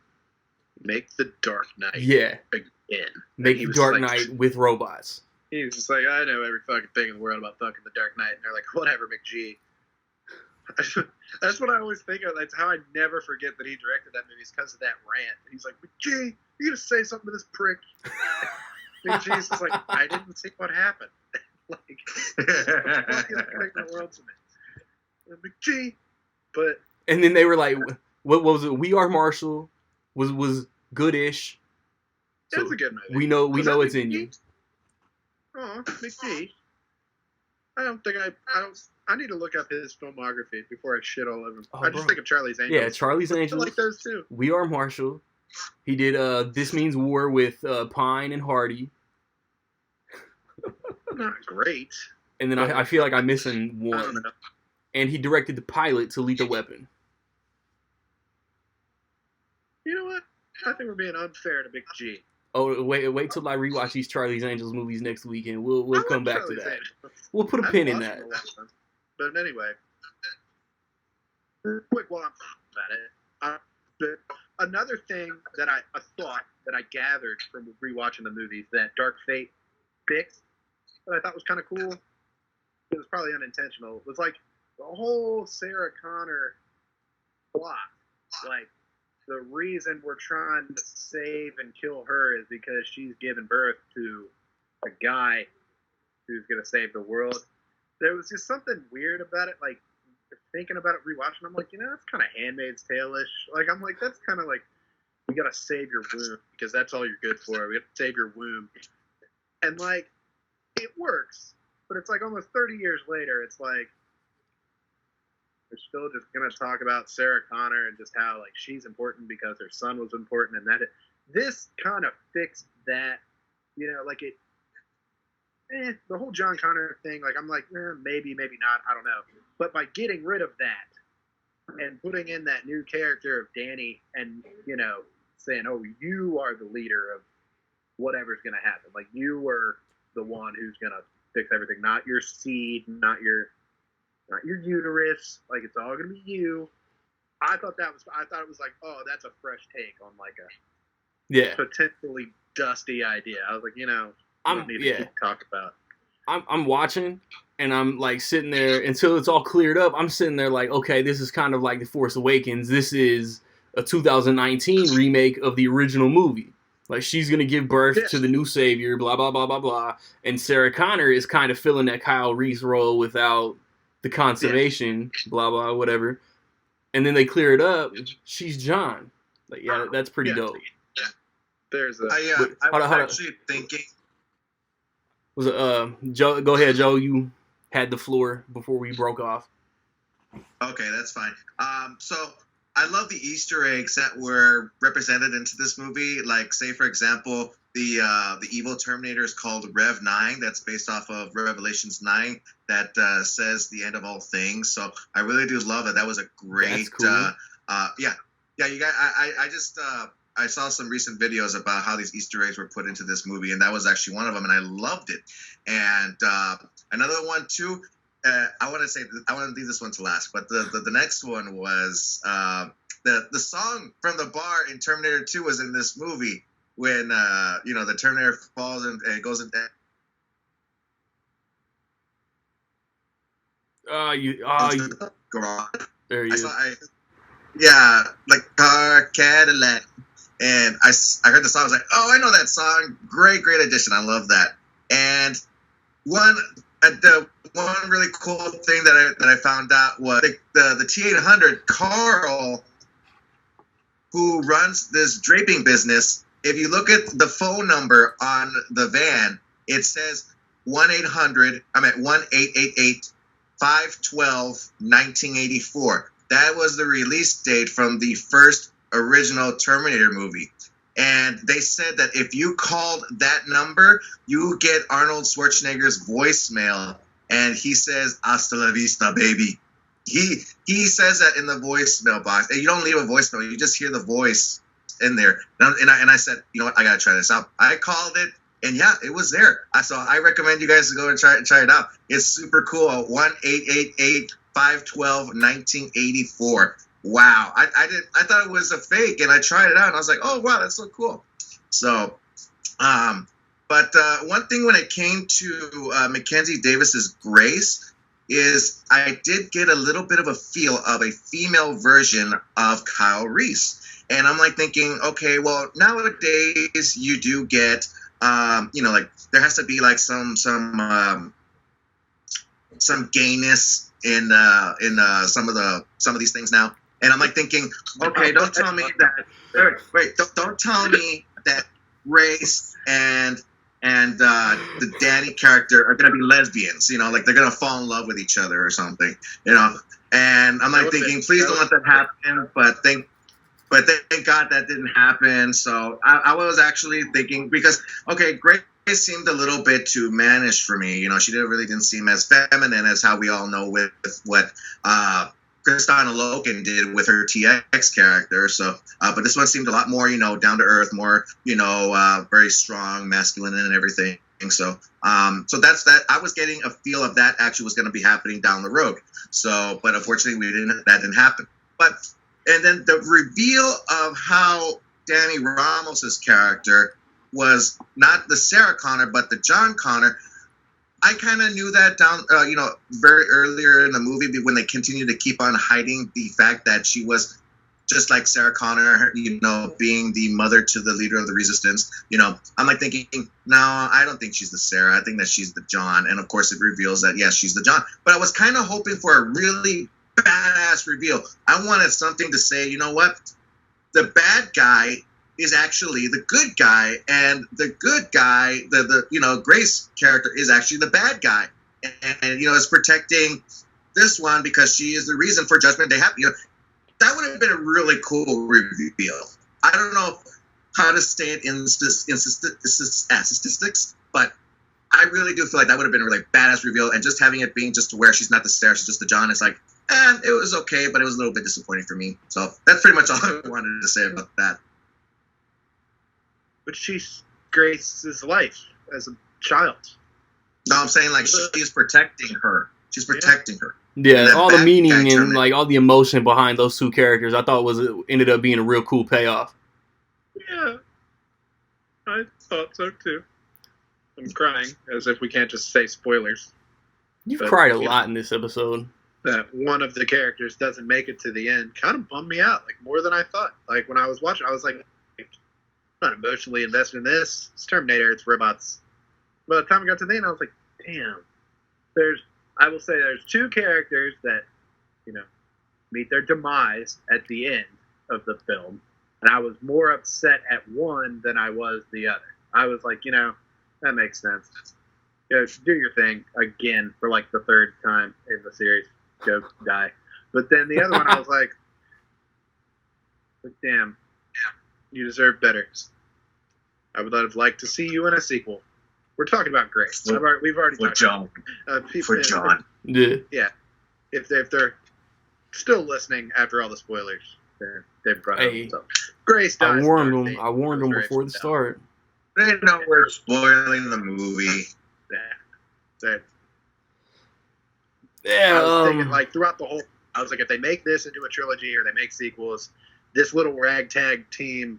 Speaker 3: Make the Dark Knight
Speaker 1: again. Make the Dark Knight with robots.
Speaker 3: He was just like, I know every fucking thing in the world about fucking the Dark Knight. And they're like, whatever, McG. That's what I always think of. That's how I never forget that he directed that movie is because of that rant. And he's like, McG, you gonna say something to this prick? McG's just like, I didn't see what happened. Like, the world to me. McG. But
Speaker 1: and then they were like, what was it? We Are Marshall was goodish.
Speaker 3: That's a good movie.
Speaker 1: We know it's in you.
Speaker 3: Oh, McG. I need to look up his filmography before I shit all over him. I just think of Charlie's Angels.
Speaker 1: Yeah, Charlie's Angels.
Speaker 3: I like those too.
Speaker 1: We Are Marshall. He did This Means War with Pine and Hardy.
Speaker 3: Not great.
Speaker 1: And then I feel like I'm missing one.
Speaker 3: I don't know.
Speaker 1: And he directed the pilot to Lethal Weapon.
Speaker 3: You know what? I think we're being unfair to Big G.
Speaker 1: Oh, wait till I rewatch these Charlie's Angels movies next week, and we'll come back to that.
Speaker 3: Angels.
Speaker 1: We'll put a pin in that.
Speaker 3: But anyway, quick while I'm about it. Another thing that I thought that I gathered from rewatching the movies that Dark Fate fixed that I thought was kind of cool. It was probably unintentional. It was like the whole Sarah Connor plot. Like, the reason we're trying to save and kill her is because she's given birth to a guy who's going to save the world. There was just something weird about it. Like, thinking about it, rewatching, I'm like, that's kind of Handmaid's Tale-ish. Like, I'm like, that's kind of like, we got to save your womb because that's all you're good for. We got to save your womb. And, like, it works. But it's like almost 30 years later, it's like, they're still just gonna talk about Sarah Connor and just how like she's important because her son was important, and that this kind of fixed that. Like it. The whole John Connor thing, like I'm like, maybe, maybe not, I don't know. But by getting rid of that and putting in that new character of Danny, and saying, "Oh, you are the leader of whatever's gonna happen. Like you were the one who's gonna fix everything, not your seed, not your uterus. Like it's all gonna be you." I thought it was like, oh, that's a fresh take on like a potentially dusty idea. I was like,
Speaker 1: I'm
Speaker 3: need to talk about.
Speaker 1: I'm watching, and I'm like sitting there until it's all cleared up. I'm sitting there like, okay, this is kind of like The Force Awakens. This is a 2019 remake of the original movie. Like she's gonna give birth to the new savior, blah blah blah blah blah, and Sarah Connor is kind of filling that Kyle Reese role without the consummation, blah blah whatever. And then they clear it up. She's John. Like that's pretty dope.
Speaker 3: Yeah. There's a.
Speaker 2: I was actually thinking.
Speaker 1: Was it Joe? Go ahead, Joe. You had the floor before we broke off.
Speaker 2: Okay, that's fine. So I love the Easter eggs that were represented into this movie. Like, say for example, the evil Terminator is called Rev 9. That's based off of Revelations 9. That says the end of all things. So I really do love that. That was a great.
Speaker 1: That's cool.
Speaker 2: Yeah. You guys. I just. I saw some recent videos about how these Easter eggs were put into this movie, and that was actually one of them, and I loved it. And another one too. I want to leave this one to last, but the next one was the song from the bar in Terminator 2 was in this movie when the Terminator falls and it goes in.
Speaker 1: There you go.
Speaker 2: Yeah, like car Cadillac. And I heard the song. I was like, oh, I know that song. Great addition. I love that. And one really cool thing that I found out was the T-800, Carl, who runs this draping business. If you look at the phone number on the van, it says 1-800-512-1984. That was the release date from the first original Terminator movie. And they said that if you called that number, you get Arnold Schwarzenegger's voicemail, and he says, "Hasta la vista, baby." He says that in the voicemail box. And you don't leave a voicemail, you just hear the voice in there. And I said, you know what, I gotta try this out. I called it, and yeah, it was there. So I recommend you guys to go and try it out. It's super cool. 1-888-512-1984. Wow, I thought it was a fake, and I tried it out, and I was like, oh wow, that's so cool. So, but one thing when it came to Mackenzie Davis's Grace is I did get a little bit of a feel of a female version of Kyle Reese, and I'm like thinking, okay, well nowadays you do get, like there has to be like some gayness in some of these things now. And I'm like thinking, okay, don't tell me that. Wait, don't tell me that Grace and the Danny character are gonna be lesbians. Like they're gonna fall in love with each other or something. And I'm like thinking, please don't let that happen. But thank God that didn't happen. So I was actually thinking, because Grace seemed a little bit too mannish for me. She didn't seem as feminine as how we all know with what Kristanna Loken did with her TX character. So, but this one seemed a lot more, down to earth, more, very strong, masculine, and everything. So, so that's that. I was getting a feel of that actually was going to be happening down the road. So, but unfortunately, that didn't happen. And then the reveal of how Danny Ramos's character was not the Sarah Connor, but the John Connor. I kind of knew that down, very earlier in the movie when they continued to keep on hiding the fact that she was just like Sarah Connor, being the mother to the leader of the resistance. I'm like thinking, no, I don't think she's the Sarah. I think that she's the John. And of course it reveals that, yes, she's the John. But I was kind of hoping for a really badass reveal. I wanted something to say, you know what? The bad guy is actually the good guy, and the good guy, the Grace character, is actually the bad guy, and is protecting this one because she is the reason for Judgment Day happening. That would have been a really cool reveal. I don't know how to say it in statistics, but I really do feel like that would have been a really badass reveal. And just having it being just to where she's not the Sarah, she's just the John, it's like, it was okay, but it was a little bit disappointing for me. So that's pretty much all I wanted to say about that.
Speaker 3: But she's Grace's life as a child.
Speaker 2: No, I'm saying like she's protecting her. She's protecting her.
Speaker 1: Yeah, all the meaning and like all the emotion behind those two characters, I thought ended up being a real cool payoff.
Speaker 3: Yeah, I thought so too. I'm crying as if we can't just say spoilers.
Speaker 1: You've cried a lot in this episode.
Speaker 3: That one of the characters doesn't make it to the end kind of bummed me out, like more than I thought. Like when I was watching, I was like, I'm not emotionally invested in this. It's Terminator, it's robots. By the time I got to the end, I was like, damn. I will say there's two characters that, meet their demise at the end of the film. And I was more upset at one than I was the other. I was like, that makes sense. Do your thing again for like the third time in the series. Go die. But then the other one, I was like, damn, you deserve better. I would have liked to see you in a sequel. We're talking about Grace. We've already talked
Speaker 2: John. For John.
Speaker 1: Yeah.
Speaker 3: If they're still listening after all the spoilers, they've brought up. So Grace dies.
Speaker 1: I warned them before the start.
Speaker 2: They know we're spoiling the movie.
Speaker 3: I was thinking, like, throughout the whole, I was like, if they make this into a trilogy or they make sequels, this little ragtag team,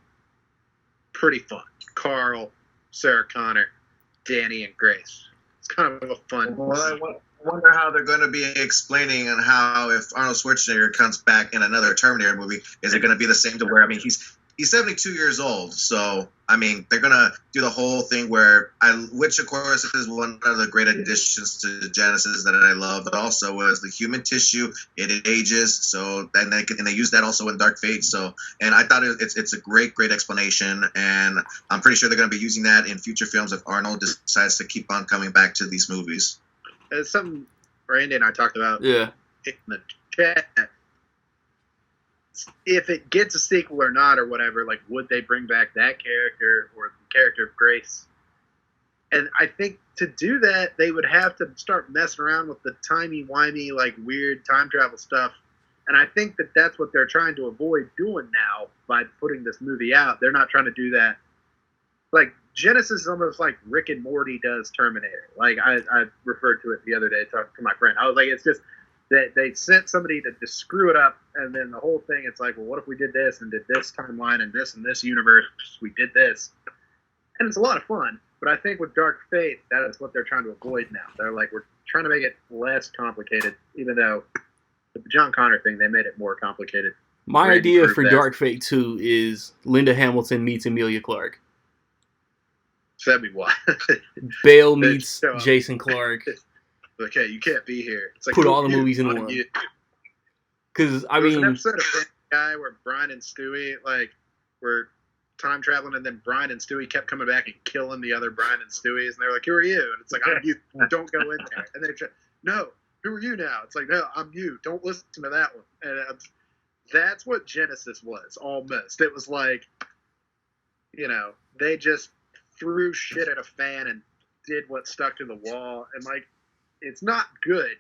Speaker 3: pretty fun. Carl, Sarah Connor, Danny, and Grace. It's kind of a fun.
Speaker 2: Well, I wonder how they're going to be explaining and how if Arnold Schwarzenegger comes back in another Terminator movie, is it going to be the same to where, he's 72 years old, so they're gonna do the whole thing where which of course is one of the great additions to Genesis that I love. But also was the human tissue; it ages. So and they use that also in Dark Fate. So and I thought it's a great explanation, and I'm pretty sure they're gonna be using that in future films if Arnold decides to keep on coming back to these movies.
Speaker 3: It's something Randy and I talked about.
Speaker 1: Yeah.
Speaker 3: In the chat. If it gets a sequel or not or whatever, like, would they bring back that character or the character of Grace? And I think to do that, they would have to start messing around with the timey-wimey, like, weird time travel stuff. And I think that that's what they're trying to avoid doing now by putting this movie out. They're not trying to do that. Like, Genesis is almost like Rick and Morty does Terminator. Like, I referred to it the other day talking to my friend. I was like, it's just... They sent somebody to just screw it up, and then the whole thing, it's like, well, what if we did this and did this timeline and this universe, we did this. And it's a lot of fun, but I think with Dark Fate, that is what they're trying to avoid now. They're like, we're trying to make it less complicated, even though with the John Connor thing, they made it more complicated.
Speaker 1: My idea for Dark Fate 2 is Linda Hamilton meets Emilia Clarke.
Speaker 3: So that'd be wild.
Speaker 1: Bale meets Jason Clarke.
Speaker 3: Okay, you can't be here. It's like,
Speaker 1: put all the movies in one. Because,
Speaker 3: There was an episode of Family Guy where Brian and Stewie, were time traveling, and then Brian and Stewie kept coming back and killing the other Brian and Stewies, and they were like, who are you? And it's like, I'm you. Don't go in there. And they're like, no, who are you now? It's like, no, I'm you. Don't listen to that one. And that's what Genesis was, almost. It was like, they just threw shit at a fan and did what stuck to the wall, and, it's not good,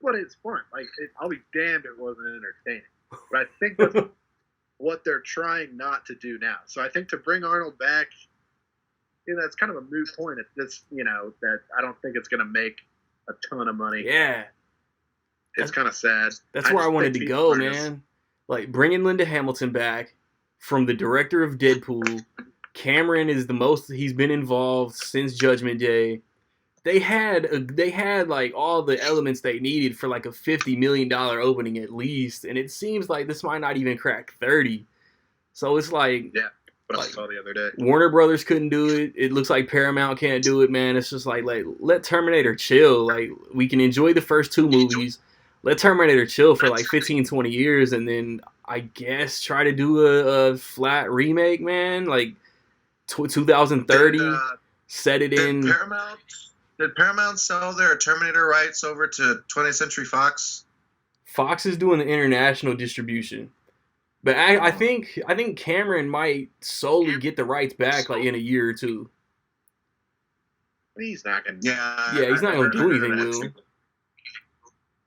Speaker 3: but it's fun. I'll be damned if it wasn't entertaining. But I think that's what they're trying not to do now. So I think to bring Arnold back, that's kind of a moot point. It's that I don't think it's going to make a ton of money.
Speaker 1: Yeah.
Speaker 3: It's kind of sad.
Speaker 1: That's where I wanted to go, man. Like, bringing Linda Hamilton back from the director of Deadpool. Cameron is the most he's been involved since Judgment Day. They had all the elements they needed for like a $50 million opening at least, and it seems like this might not even crack 30. So it's like,
Speaker 3: yeah, what I saw the other day.
Speaker 1: Warner Brothers couldn't do it. It looks like Paramount can't do it, man. It's just like let Terminator chill. Like, we can enjoy the first two movies. Let Terminator chill for like 15, 20 years, and then I guess try to do a flat remake, man. Like 2030. Set it in.
Speaker 2: Paramount Did Paramount sell their Terminator rights over to 20th Century Fox?
Speaker 1: Fox is doing the international distribution. But I think Cameron might solely get the rights back like in a year or two.
Speaker 3: He's not gonna.
Speaker 2: Yeah,
Speaker 1: He's not gonna do anything
Speaker 2: that
Speaker 1: with
Speaker 2: too.
Speaker 1: him.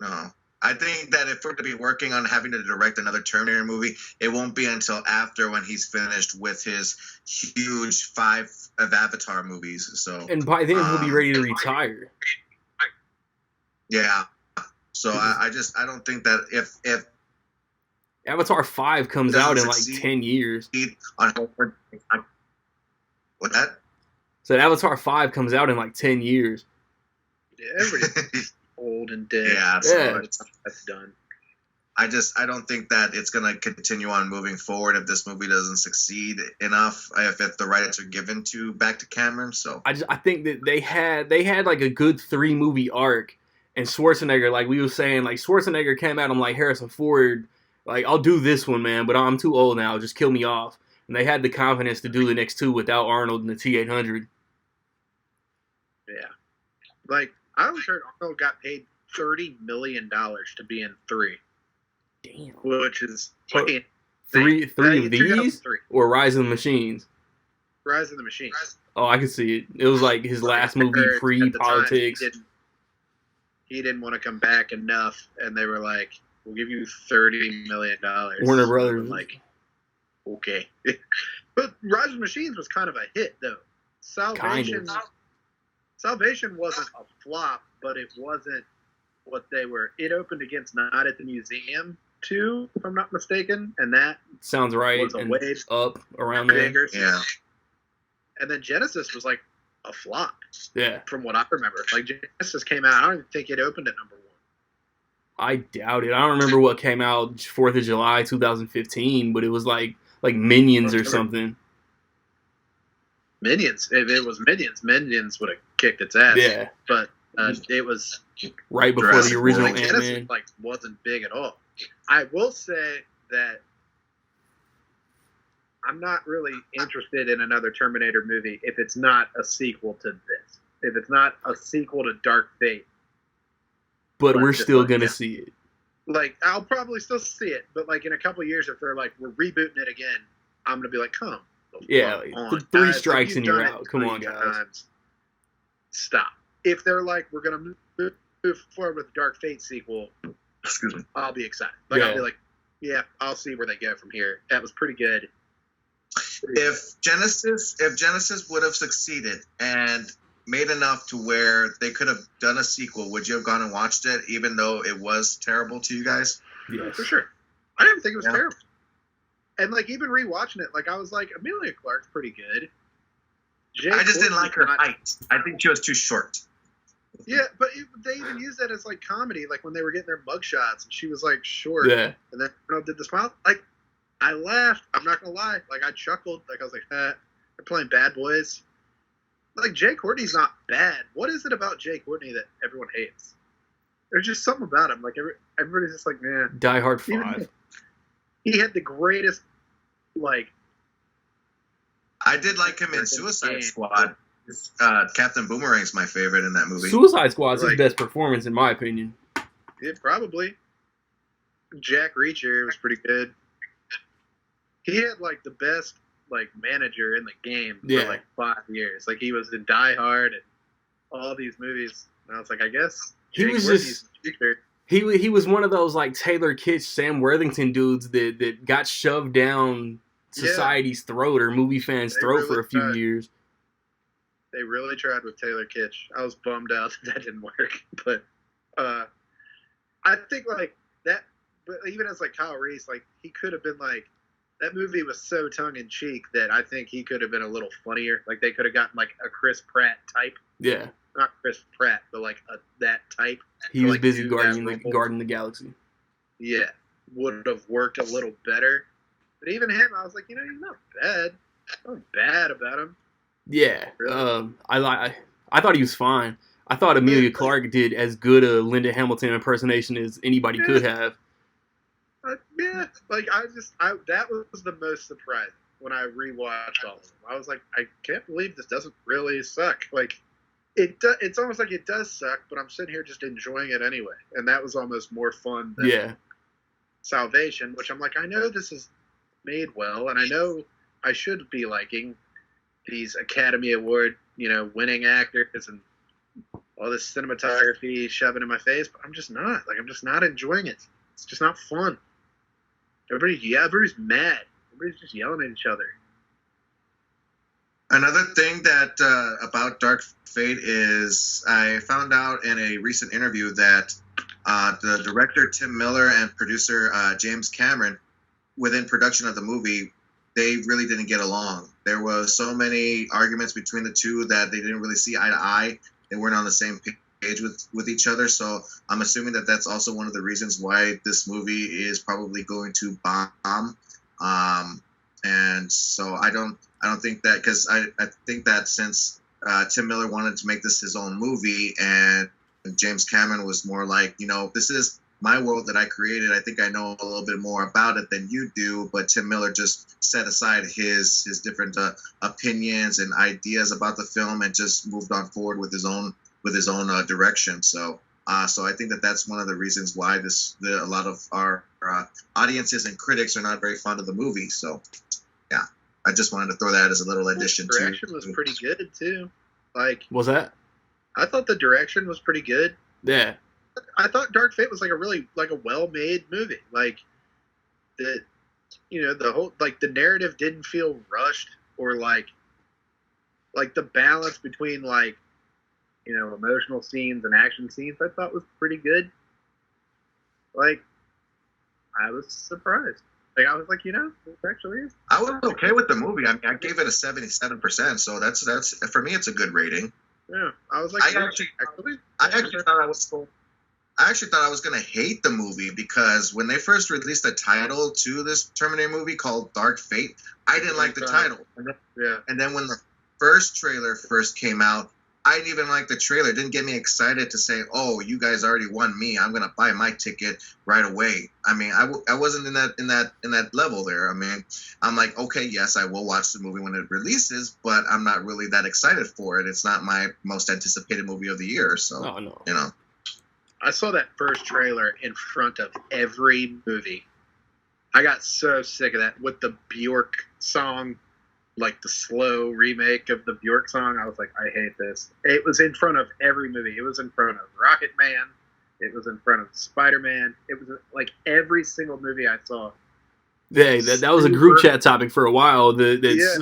Speaker 2: No. I think that if we're to be working on having to direct another Terminator movie, it won't be until after when he's finished with his huge 5 of Avatar movies. So,
Speaker 1: And by then he'll be ready to retire.
Speaker 2: Yeah. So I don't think that if
Speaker 1: Avatar 5 comes out in like 10 years.
Speaker 2: What that?
Speaker 1: So Avatar 5 comes out in like 10 years.
Speaker 3: Yeah, everybody's old and dead.
Speaker 2: Yeah, so
Speaker 1: Yeah.
Speaker 3: That's done.
Speaker 2: I don't think that it's gonna continue on moving forward if this movie doesn't succeed enough. If the rights are given back to Cameron, so
Speaker 1: I think that they had like a good 3-movie arc, and Schwarzenegger, like we were saying, like Schwarzenegger came out. I'm like, Harrison Ford, like I'll do this one, man, but I'm too old now. Just kill me off. And they had the confidence to do the next 2 without Arnold and the T-800.
Speaker 3: Yeah, like I always heard Arnold got paid $30 million to be in 3.
Speaker 1: Damn.
Speaker 3: Which is
Speaker 1: Well, three of these
Speaker 3: 3.
Speaker 1: or Rise of the Machines?
Speaker 3: Rise of the Machine.
Speaker 1: Oh, I could see it. It was like his last movie pre-politics.
Speaker 3: He didn't want to come back enough, and they were like, "We'll give you $30 million."
Speaker 1: Warner Brothers.
Speaker 3: Like, okay, but Rise of the Machines was kind of a hit, though. Salvation wasn't a flop, but it wasn't what they were. It opened against Night at the Museum 2, if I'm not mistaken, and that
Speaker 1: sounds right.
Speaker 3: was a
Speaker 1: And
Speaker 3: wave
Speaker 1: up around there.
Speaker 3: bigger.
Speaker 2: yeah.
Speaker 3: And then Genesis was like a flop,
Speaker 1: Yeah,
Speaker 3: from what I remember. Like Genesis came out, I don't even think it opened at number 1.
Speaker 1: I doubt it. I don't remember what came out 4th of July 2015, but it was like Minions or something.
Speaker 3: Minions. If it was Minions would have kicked its ass.
Speaker 1: Yeah,
Speaker 3: But it was
Speaker 1: right before
Speaker 2: Jurassic
Speaker 1: the original
Speaker 2: World.
Speaker 1: Ant-Man.
Speaker 3: Genesis wasn't big at all. I will say that I'm not really interested in another Terminator movie if it's not a sequel to this. If it's not a sequel to Dark Fate.
Speaker 1: But we're
Speaker 3: Just
Speaker 1: still
Speaker 3: like,
Speaker 1: gonna
Speaker 3: yeah.
Speaker 1: see it.
Speaker 3: Like, I'll probably still see it, but like in a couple years, if they're like, we're rebooting it again, I'm gonna be like, come.
Speaker 1: Yeah,
Speaker 3: fuck
Speaker 1: like,
Speaker 3: on,
Speaker 1: 3
Speaker 3: guys.
Speaker 1: strikes
Speaker 3: Like,
Speaker 1: and
Speaker 3: you've
Speaker 1: you're
Speaker 3: done it
Speaker 1: out. Come on,
Speaker 3: 3
Speaker 1: guys.
Speaker 3: times. Stop. If they're like, we're gonna move forward with the Dark Fate sequel,
Speaker 2: Excuse me.
Speaker 3: I'll be excited. Like,
Speaker 1: Yeah.
Speaker 3: I'll be like, yeah, I'll see where they go from here. That was pretty good.
Speaker 2: If Genesis would have succeeded and made enough to where they could have done a sequel, would you have gone and watched it, even though it was terrible to you guys?
Speaker 1: Yes.
Speaker 3: For sure. I didn't think it was
Speaker 2: Yeah.
Speaker 3: terrible. And like even rewatching it, like I was like, Amelia Clark's pretty good.
Speaker 2: I just didn't like her height. I think she was too short.
Speaker 3: Yeah, but they even used that as like comedy, like when they were getting their mugshots, and she was like short,
Speaker 1: Yeah.
Speaker 3: and then did the smile. Like I laughed. I'm not gonna lie. Like I chuckled. Like I was like, they're playing Bad Boys. Like Jay Courtney's not bad. What is it about Jay Courtney that everyone hates? There's just something about him. Like everybody's just like, man.
Speaker 1: Die Hard
Speaker 3: Even
Speaker 1: 5.
Speaker 3: he had the greatest, like.
Speaker 2: I did like him in Suicide Squad. Captain Boomerang's my favorite in that movie.
Speaker 1: Suicide Squad's his
Speaker 3: Like-
Speaker 1: best performance, in my opinion.
Speaker 3: Yeah, probably. Jack Reacher was pretty good. He had like the best like manager in the game
Speaker 1: Yeah.
Speaker 3: for like 5 years. Like he was in Die Hard and all these movies. And I was like, I guess
Speaker 1: He
Speaker 3: Jake
Speaker 1: was
Speaker 3: Courtney's
Speaker 1: just-
Speaker 3: the future.
Speaker 1: He was one of those like Taylor Kitsch, Sam Worthington dudes that got shoved down society's throat or movie fans'
Speaker 3: They
Speaker 1: throat
Speaker 3: really
Speaker 1: for a few
Speaker 3: tried.
Speaker 1: years.
Speaker 3: They really tried with Taylor Kitsch. I was bummed out that didn't work. But I think like that, but even as like Kyle Reese, like he could have been like, that movie was so tongue in cheek that I think he could have been a little funnier. Like they could have gotten like a Chris Pratt type,
Speaker 1: Yeah.
Speaker 3: not Chris Pratt, but like that type.
Speaker 1: He
Speaker 3: to,
Speaker 1: was
Speaker 3: like,
Speaker 1: busy
Speaker 3: do
Speaker 1: guarding
Speaker 3: that role.
Speaker 1: guarding the galaxy.
Speaker 3: Yeah, would have worked a little better. But even him, I was like, he's not bad. Nothing bad about him.
Speaker 1: Yeah.
Speaker 3: Really?
Speaker 1: I thought he was fine. I thought Amelia Clark did as good a Linda Hamilton impersonation as anybody could have.
Speaker 3: Yeah, like that was the most surprising when I rewatched all of them. I was like, I can't believe this doesn't really suck. Like, It's almost like it does suck, but I'm sitting here just enjoying it anyway, and that was almost more fun than
Speaker 1: Yeah.
Speaker 3: Salvation, which I'm like, I know this is made well, and I know I should be liking these Academy Award, winning actors and all this cinematography shoving in my face, but I'm just not. Like, I'm just not enjoying it. It's just not fun. Everybody's mad. Everybody's just yelling at each other.
Speaker 2: Another thing that about Dark Fate is I found out in a recent interview that the director Tim Miller and producer James Cameron, within production of the movie, they really didn't get along. There was so many arguments between the two that they didn't really see eye to eye. They weren't on the same page with each other. So I'm assuming that that's also one of the reasons why this movie is probably going to bomb. And so I don't think that, because I think that since Tim Miller wanted to make this his own movie, and James Cameron was more like, this is my world that I created. I think I know a little bit more about it than you do. But Tim Miller just set aside his different opinions and ideas about the film and just moved on forward with his own direction. So I think that that's one of the reasons why a lot of our audiences and critics are not very fond of the movie. So yeah, I just wanted to throw that as a little addition.
Speaker 3: The direction was pretty good too. Like,
Speaker 1: Was that?
Speaker 3: I thought the direction was pretty good.
Speaker 1: Yeah.
Speaker 3: I thought Dark Fate was like a well-made movie. Like the whole, like, the narrative didn't feel rushed, or like the balance between, like, emotional scenes and action scenes, I thought was pretty good. Like, I was surprised. Like, I was like, it actually is.
Speaker 2: I was okay with the movie. I mean, I gave it a 77%, so that's for me, it's a good rating.
Speaker 3: Yeah, I was like,
Speaker 2: I actually thought I was gonna hate the movie, because when they first released the title to this Terminator movie called Dark Fate, I didn't like the title. And then when the first trailer first came out, I didn't even like the trailer. It didn't get me excited to say, "Oh, you guys already won me. I'm gonna buy my ticket right away." I mean, I wasn't in that level there. I mean, I'm like, okay, yes, I will watch the movie when it releases, but I'm not really that excited for it. It's not my most anticipated movie of the year. So,
Speaker 1: no.
Speaker 3: I saw that first trailer in front of every movie. I got so sick of that with the Bjork song, like the slow remake of the Bjork song. I was like, I hate this. It was in front of every movie. It was in front of Rocket Man. It was in front of Spider-Man. It was like every single movie I saw.
Speaker 1: Yeah, that was a group chat topic for a while.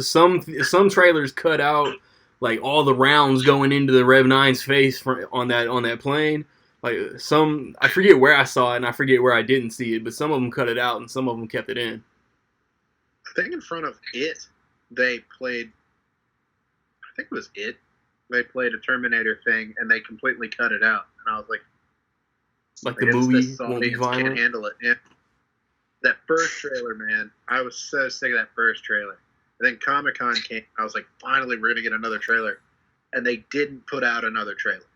Speaker 1: Some trailers cut out like all the rounds going into the Rev 9's face on that plane. Like, I forget where I saw it and I forget where I didn't see it, but some of them cut it out and some of them kept it in.
Speaker 3: I think in front of it, they played a Terminator thing, and they completely cut it out. And I was like
Speaker 1: the movie
Speaker 3: this
Speaker 1: won't be violent.
Speaker 3: Can't handle it. Yeah. That first trailer, man, I was so sick of that first trailer. And then Comic-Con came. I was like, finally, we're going to get another trailer. And they didn't put out another trailer.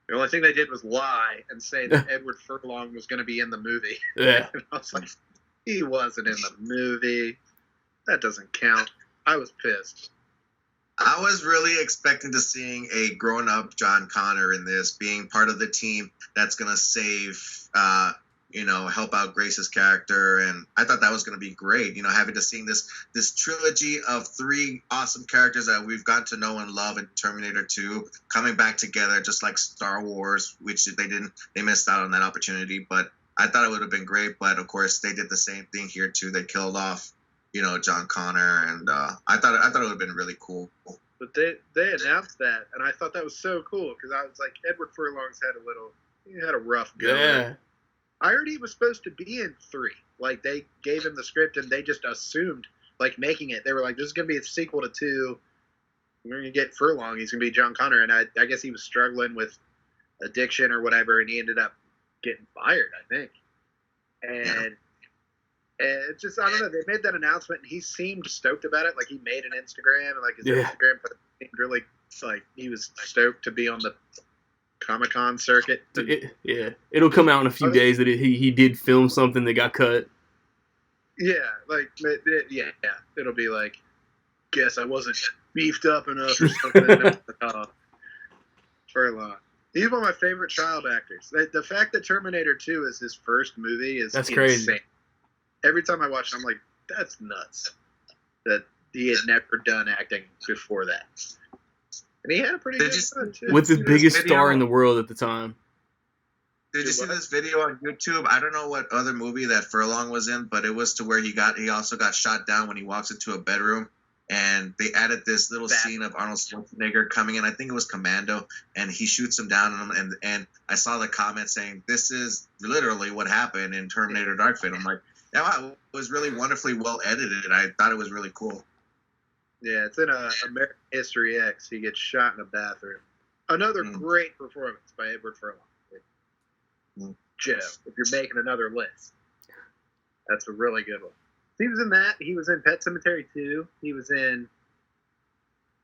Speaker 3: The only thing they did was lie and say that Edward Furlong was going to be in the movie.
Speaker 1: Yeah.
Speaker 3: And I was like, he wasn't in the movie. That doesn't count. I was pissed.
Speaker 2: I was really expecting to seeing a grown-up John Connor in this, being part of the team that's going to save, help out Grace's character. And I thought that was going to be great, having to see this trilogy of three awesome characters that we've got to know and love in Terminator 2 coming back together, just like Star Wars, which they missed out on that opportunity. But I thought it would have been great. But of course, they did the same thing here too. They killed off, John Connor, and I thought it would have been really cool.
Speaker 3: But they announced that, and I thought that was so cool, because I was like, Edward Furlong's had a rough go.
Speaker 1: Yeah.
Speaker 3: I heard he was supposed to be in 3. Like, they gave him the script, and they just assumed, like, making it. They were like, this is going to be a sequel to 2. We're going to get Furlong. He's going to be John Connor. And I guess he was struggling with addiction or whatever, and he ended up getting fired, I think. And it's just, I don't know. They made that announcement, and he seemed stoked about it. Like, he made an Instagram, and, like, his Instagram seemed really, like, he was stoked to be on the Comic-Con circuit.
Speaker 1: It'll come out in a few days that he did film something that got cut.
Speaker 3: Yeah, it'll be like, guess I wasn't beefed up enough or something. He's one of my favorite child actors. The fact that Terminator 2 is his first movie is
Speaker 1: That's
Speaker 3: insane.
Speaker 1: crazy.
Speaker 3: Every time I watch it, I'm like, that's nuts. That he had never done acting before that. And he had a pretty good run, too.
Speaker 1: With the biggest
Speaker 2: video?
Speaker 1: star in the world at the time.
Speaker 2: Did you see this video on YouTube? I don't know what other movie that Furlong was in, but it was to where he also got shot down when he walks into a bedroom. And they added this little scene of Arnold Schwarzenegger coming in. I think it was Commando, and he shoots him down. And I saw the comment saying, "This is literally what happened in Terminator: Dark Fate." I'm like, yeah, wow, it was really wonderfully well edited. I thought it was really cool.
Speaker 3: Yeah, it's in American History X. He gets shot in a bathroom. Another great performance by Edward Furlong. Joe, if you're making another list, that's a really good one. He was in that. He was in Pet Sematary 2. He was in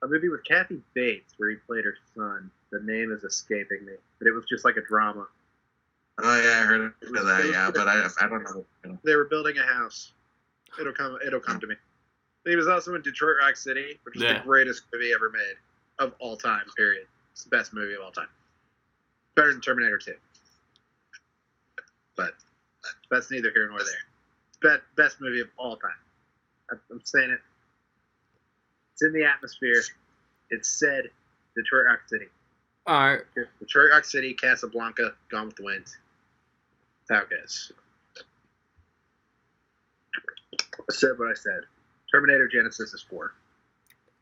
Speaker 3: a movie with Kathy Bates where he played her son. The name is escaping me, but it was just like a drama.
Speaker 2: Oh yeah, I heard of that. Yeah, but I don't know.
Speaker 3: They were building a house. It'll come to me. He was also in Detroit Rock City, which is the greatest movie ever made of all time. Period. It's the best movie of all time. Better than Terminator 2. But that's neither here nor there. Best movie of all time. I'm saying it. It's in the atmosphere. It's said Detroit Rock City.
Speaker 1: All right.
Speaker 3: Detroit Rock City, Casablanca, Gone with the Wind. That's how it goes. I said what I said. Terminator Genesis is 4.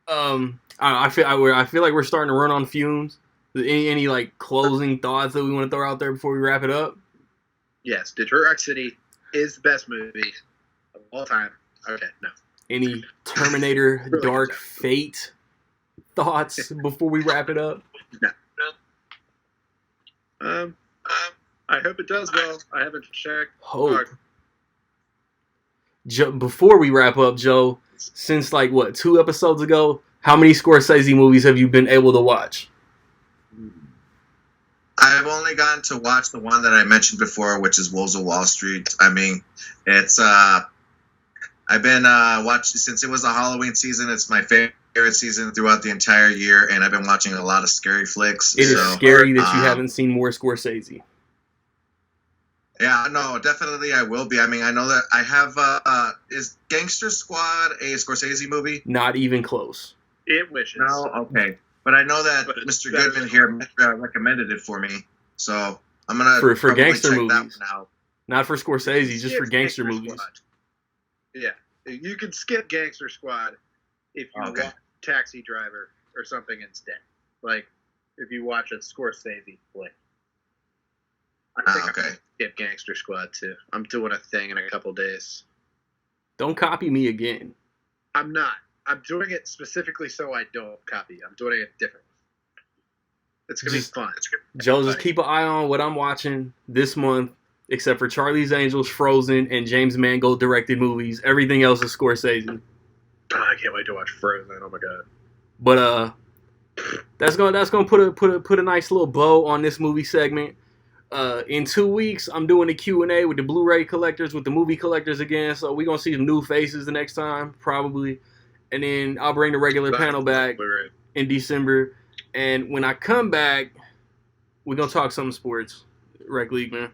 Speaker 1: I feel like we're starting to run on fumes. Any like closing thoughts that we want to throw out there before we wrap it up?
Speaker 3: Yes, Detroit Rock City is the best movie of all time. Okay, no.
Speaker 1: Any Terminator Dark Fate thoughts before we wrap it up?
Speaker 3: No. I hope it does well. I haven't checked.
Speaker 1: Hope. Before we wrap up, Joe, since 2 episodes ago, how many Scorsese movies have you been able to watch?
Speaker 2: I've only gotten to watch the one that I mentioned before, which is Wolves of Wall Street. I mean, it's I've been watching since it was the Halloween season. It's my favorite season throughout the entire year, and I've been watching a lot of scary flicks.
Speaker 1: It is scary that you haven't seen more Scorsese.
Speaker 2: Yeah, no, definitely I will be. I mean, I know that I have. Is Gangster Squad a Scorsese movie?
Speaker 1: Not even close.
Speaker 3: It wishes.
Speaker 2: No, okay. But I know that Mr. Goodman here recommended it for me, so I'm gonna
Speaker 1: for gangster
Speaker 2: check
Speaker 1: movies.
Speaker 2: That one out.
Speaker 1: Not for Scorsese, just for gangster movies.
Speaker 3: Squad. Yeah, you can skip Gangster Squad if you watch Taxi Driver or something instead. Like if you watch a Scorsese flick. I think I can skip Gangster Squad too. I'm doing a thing in a couple days.
Speaker 1: Don't copy me again.
Speaker 3: I'm not. I'm doing it specifically so I don't copy. I'm doing it differently. It's going to be fun.
Speaker 1: Joe, just keep an eye on what I'm watching this month, except for Charlie's Angels, Frozen, and James Mangold directed movies. Everything else is Scorsese.
Speaker 3: Oh, I can't wait to watch Frozen. Oh my god.
Speaker 1: But that's gonna put a nice little bow on this movie segment. In 2 weeks, I'm doing a Q&A with the Blu-ray collectors, with the movie collectors again. So we're gonna see some new faces the next time, probably. And then I'll bring the regular panel back in December. And when I come back, we're going to talk some sports. Rec League, man.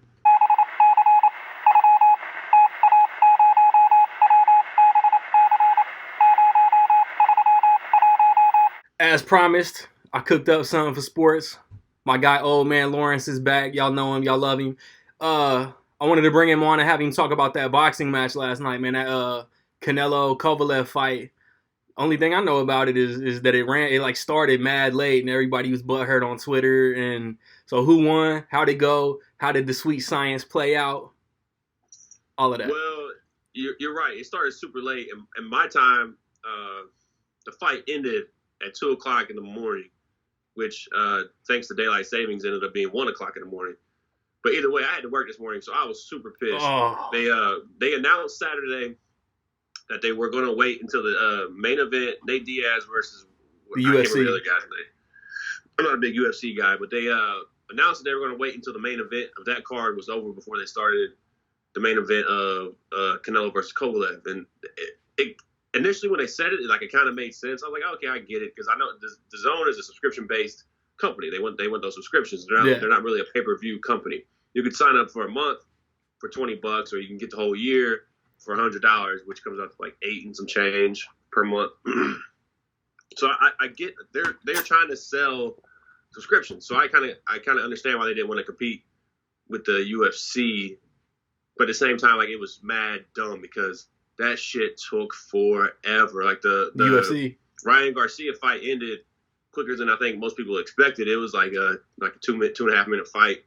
Speaker 1: As promised, I cooked up something for sports. My guy, Old Man Lawrence, is back. Y'all know him. Y'all love him. I wanted to bring him on and have him talk about that boxing match last night, man. That Canelo Kovalev fight. Only thing I know about it is that it started mad late and everybody was butthurt on Twitter. And so who won? How'd it go? How did the sweet science play out? All of that.
Speaker 4: Well, you're right. It started super late. And my time, the fight ended at 2 o'clock in the morning, which thanks to daylight savings ended up being 1 o'clock in the morning. But either way, I had to work this morning, so I was super pissed.
Speaker 1: Oh.
Speaker 4: They announced Saturday that they were going to wait until the main event, Nate Diaz versus
Speaker 1: the
Speaker 4: I can't
Speaker 1: UFC.
Speaker 4: remember the other guy's name. I'm not a big UFC guy, but they announced that they were going to wait until the main event of that card was over before they started the main event of Canelo versus Kovalev. And it initially when they said it, it kind of made sense. I was like, okay, I get it, because I know the Zone is a subscription-based company. They want those subscriptions.
Speaker 1: Yeah.
Speaker 4: They're not really a pay-per-view company. You could sign up for a month for $20, or you can get the whole year for $100, which comes out to like $8 and some change per month. So I get they're trying to sell subscriptions. So I kind of understand why they didn't want to compete with the UFC, but at the same time, like, it was mad dumb because that shit took forever. Like the
Speaker 1: UFC
Speaker 4: Ryan Garcia fight ended quicker than I think most people expected. It was like a 2.5 minute fight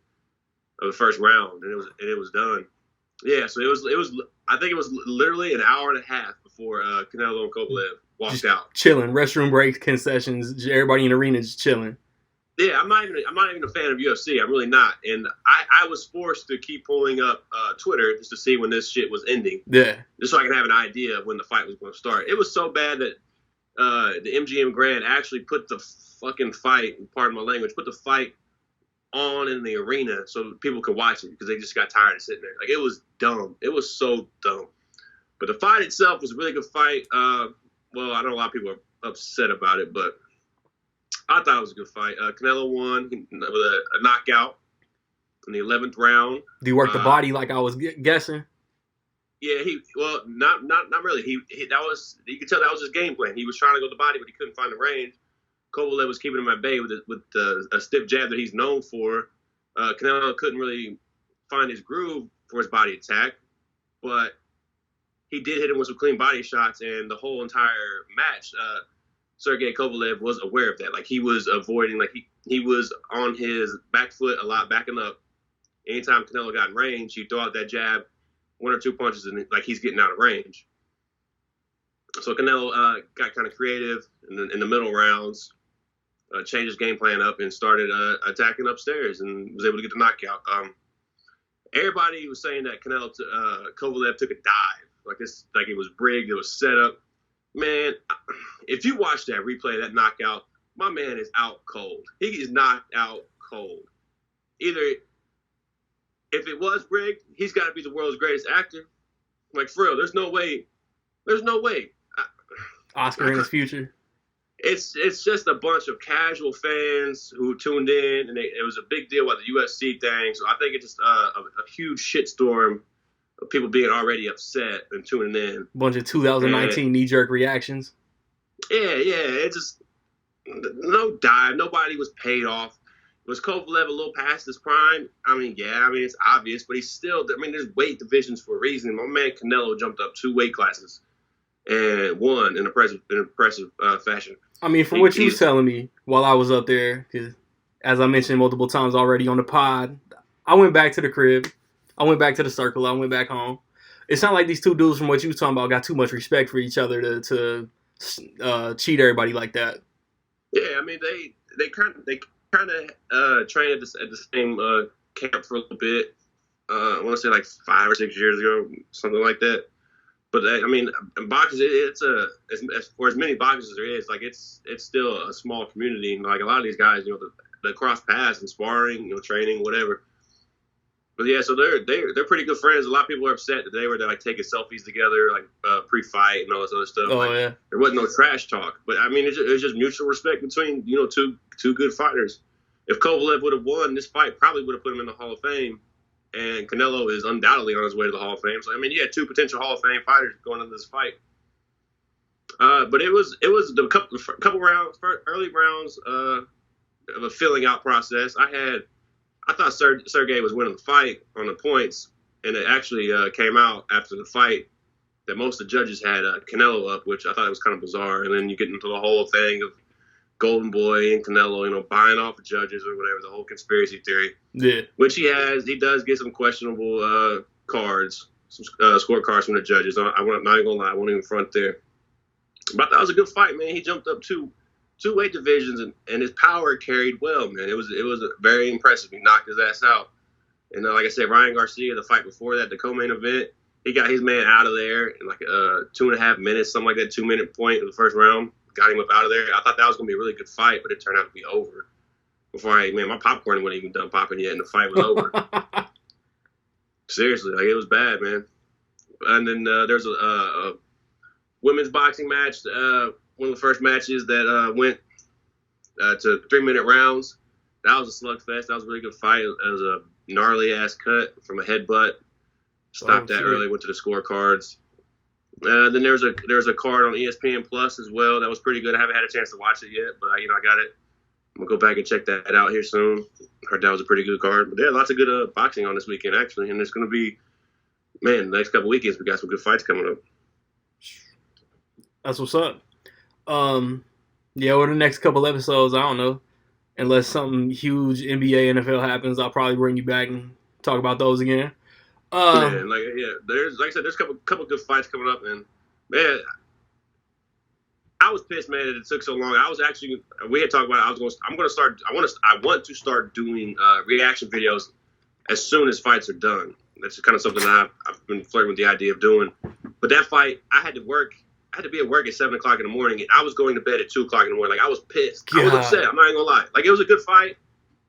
Speaker 4: of the first round, and it was done. Yeah, so it was. I think it was literally an hour and a half before Canelo and Kovalev walked
Speaker 1: just
Speaker 4: out.
Speaker 1: Chilling, restroom breaks, concessions, everybody in the arena just chilling.
Speaker 4: Yeah, I'm not even a fan of UFC. I'm really not, and I was forced to keep pulling up Twitter just to see when this shit was ending.
Speaker 1: Yeah,
Speaker 4: just so I can have an idea of when the fight was going to start. It was so bad that the MGM Grand actually put the fucking fight, pardon my language, put the fight on in the arena so people could watch it because they just got tired of sitting there. Like, it was dumb. It was so dumb. But the fight itself was a really good fight. Well, I know a lot of people are upset about it, but I thought it was a good fight. Canelo won with a knockout in the 11th round.
Speaker 1: Do you work the body like I was guessing?
Speaker 4: Yeah, not really. He that was, you could tell that was his game plan. He was trying to go to the body, but he couldn't find the range. Kovalev was keeping him at bay with a stiff jab that he's known for. Canelo couldn't really find his groove for his body attack, but he did hit him with some clean body shots, and the whole entire match, Sergey Kovalev was aware of that. Like, he was avoiding, like, he was on his back foot a lot, backing up. Anytime Canelo got in range, he'd throw out that jab, one or two punches, and like he's getting out of range. So Canelo got kind of creative in the middle rounds, changed his game plan up, and started attacking upstairs, and was able to get the knockout. Everybody was saying that Kovalev took a dive, like it was rigged, it was set up. Man, if you watch that replay of that knockout, my man is out cold. He is knocked out cold. Either, if it was rigged, he's got to be the world's greatest actor. Like, for real, there's no way.
Speaker 1: Oscar in his future.
Speaker 4: It's just a bunch of casual fans who tuned in, and it was a big deal about the UFC thing. So I think it's just a huge shitstorm of people being already upset and tuning in.
Speaker 1: Bunch of 2019 knee-jerk reactions.
Speaker 4: Yeah, it just, no dive. Nobody was paid off. Was Kovalev a little past his prime? I mean, it's obvious, but he's still, there's weight divisions for a reason. My man Canelo jumped up 2 weight classes and won in impressive fashion.
Speaker 1: I mean, from what you was telling me while I was up there, because as I mentioned multiple times already on the pod, I went back to the crib. I went back to the circle. I went back home. It's not like these two dudes from what you was talking about got too much respect for each other to cheat everybody like that.
Speaker 4: Yeah, I mean, they kind of trained at the same camp for a little bit. I want to say like 5 or 6 years ago, something like that. But I mean, boxers, it's for as many boxers as there is, like, it's still a small community. Like, a lot of these guys, they cross paths in sparring, training, whatever. But yeah, so they're pretty good friends. A lot of people are upset that they were like taking selfies together, like pre-fight and all this other stuff.
Speaker 1: Oh,
Speaker 4: like,
Speaker 1: yeah.
Speaker 4: There wasn't no trash talk, but I mean, it's just mutual respect between two good fighters. If Kovalev would have won, this fight probably would have put him in the Hall of Fame, and Canelo is undoubtedly on his way to the Hall of Fame. So I mean, you had 2 potential Hall of Fame fighters going into this fight. But it was the couple rounds, early rounds of a filling out process. I thought Sergey was winning the fight on the points, and it actually came out after the fight that most of the judges had Canelo up, which I thought was kind of bizarre. And then you get into the whole thing of Golden Boy and Canelo, buying off the judges or whatever, the whole conspiracy theory.
Speaker 1: Yeah.
Speaker 4: Which he has. He does get some questionable cards, some scorecards from the judges. I'm not even going to lie. I won't even front there. But that was a good fight, man. He jumped up two weight divisions, and his power carried well, man. It was very impressive. He knocked his ass out. And like I said, Ryan Garcia, the fight before that, the co-main event, he got his man out of there in like 2.5 minutes, something like that, 2-minute point in the first round. Got him up out of there. I thought that was going to be a really good fight, but it turned out to be over. My popcorn wasn't even done popping yet, and the fight was over. Seriously, like, it was bad, man. And then there's a women's boxing match, one of the first matches that went to 3-minute rounds. That was a slugfest. That was a really good fight. It was a gnarly ass cut from a headbutt. Stopped that early. Went to the scorecards. Then there was a card on ESPN Plus as well. That was pretty good. I haven't had a chance to watch it yet, but I got it. I'm gonna go back and check that out here soon. Heard that was a pretty good card. But yeah, lots of good boxing on this weekend actually, and it's gonna be, man, the next couple weekends we got some good fights coming up.
Speaker 1: That's what's up. Yeah, over the next couple episodes, I don't know. Unless something huge NBA, NFL happens, I'll probably bring you back and talk about those again.
Speaker 4: Man, there's like I said, there's a couple good fights coming up, and man, I was pissed, man, that it took so long. We had talked about it. I want to start doing reaction videos as soon as fights are done. That's kind of something that I've been flirting with the idea of doing. But that fight, I had to be at work at 7 o'clock in the morning, and I was going to bed at 2 o'clock in the morning. Like, I was pissed. God. I was upset. I'm not even gonna lie. Like, it was a good fight,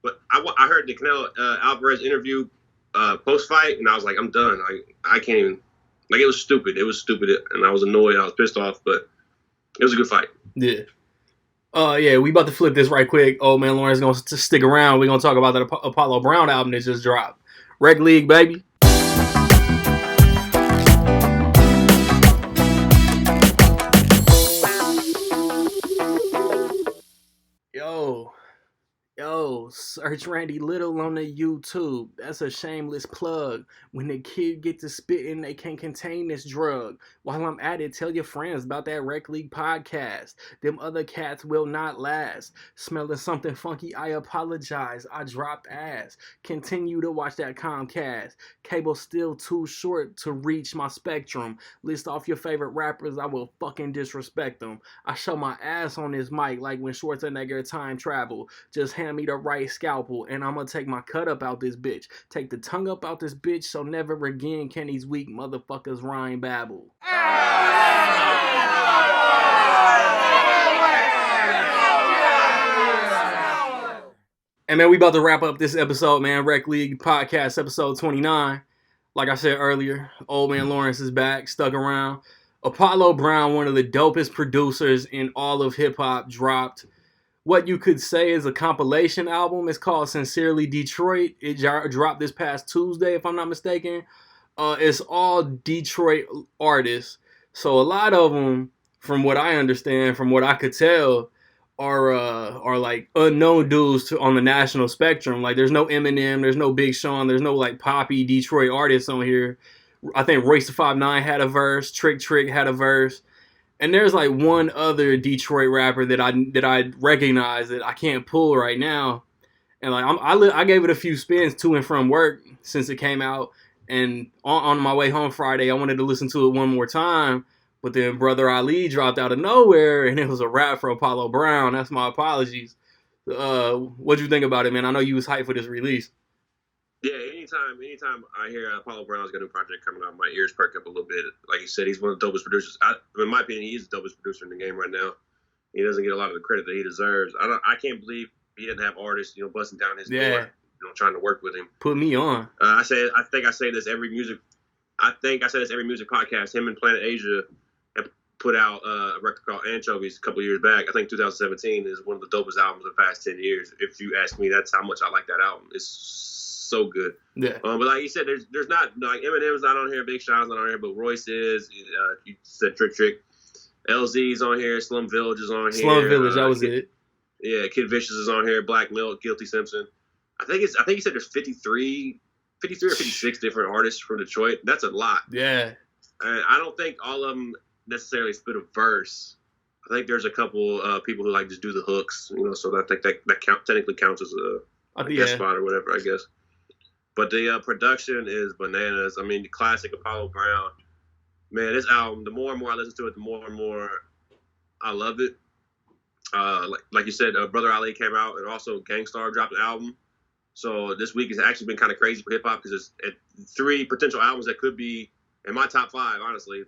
Speaker 4: but I heard the Canelo Alvarez interview post fight, and I was like, I'm done. I can't even. Like, it was stupid. It was stupid, and I was annoyed. I was pissed off, but it was a good fight.
Speaker 1: Yeah. Yeah, we about to flip this right quick. Old man Lawrence going to stick around. We're going to talk about that Apollo Brown album that just dropped. Rec League, baby. Yo, search Randy Little on the YouTube. That's a shameless plug. When the kid gets to spitting, they can't contain this drug. While I'm at it, tell your friends about that Rec League podcast. Them other cats will not last. Smelling something funky, I apologize. I dropped ass. Continue to watch that Comcast. Cable still too short to reach my spectrum. List off your favorite rappers, I will fucking disrespect them. I show my ass on this mic like when Schwarzenegger time travel. Just hand me the right scalpel and I'm gonna take my cut up out this bitch. Take the tongue up out this bitch so never again can these weak motherfuckers rhyme babble. And man, we about to wrap up this episode, man. Rec League Podcast, episode 29. Like I said earlier, Old Man Lawrence is back, stuck around. Apollo Brown, one of the dopest producers in all of hip-hop, dropped what you could say is a compilation album. It's called Sincerely Detroit. It dropped this past Tuesday, if I'm not mistaken. It's all Detroit artists. So a lot of them, from what I understand, from what I could tell, are like unknown dudes on the national spectrum. Like, there's no Eminem, there's no Big Sean, there's no like poppy Detroit artists on here. I think Royce the 5'9" had a verse, Trick had a verse. And there's like one other Detroit rapper that I recognize that I can't pull right now, and like I gave it a few spins to and from work since it came out, and on my way home Friday I wanted to listen to it one more time, but then Brother Ali dropped out of nowhere and it was a rap for Apollo Brown. That's my apologies. What'd you think about it, man? I know you was hyped for this release.
Speaker 4: Yeah, anytime I hear Apollo Brown's got a new project coming out, my ears perk up a little bit. Like you said, he's one of the dopest producers. In my opinion, he is the dopest producer in the game right now. He doesn't get a lot of the credit that he deserves. I can't believe he didn't have artists, busting down his door, trying to work with him.
Speaker 1: Put me on.
Speaker 4: I think I say this every music podcast. Him and Planet Asia have put out a record called Anchovies a couple years back. I think 2017 is one of the dopest albums of the past 10 years. If you ask me, that's how much I like that album. It's so good.
Speaker 1: Yeah.
Speaker 4: But like you said, there's not, like, Eminem's not on here, Big Sean's not on here, but Royce is. You said Trick. LZ's on here, Slum Village is on here.
Speaker 1: Slum Village, that was it.
Speaker 4: Yeah, Kid Vicious is on here, Black Milk, Guilty Simpson. I think he said there's 53 or 56 different artists from Detroit. That's a lot.
Speaker 1: Yeah.
Speaker 4: And I don't think all of them necessarily spit a verse. I think there's a couple people who like just do the hooks, so I think that technically counts as a guest spot or whatever, I guess. But the production is bananas. I mean, the classic Apollo Brown. Man, this album, the more and more I listen to it, the more and more I love it. Like you said, Brother Ali came out, and also Gangstar dropped an album. So this week has actually been kind of crazy for hip-hop because it's 3 potential albums that could be in my top 5, honestly.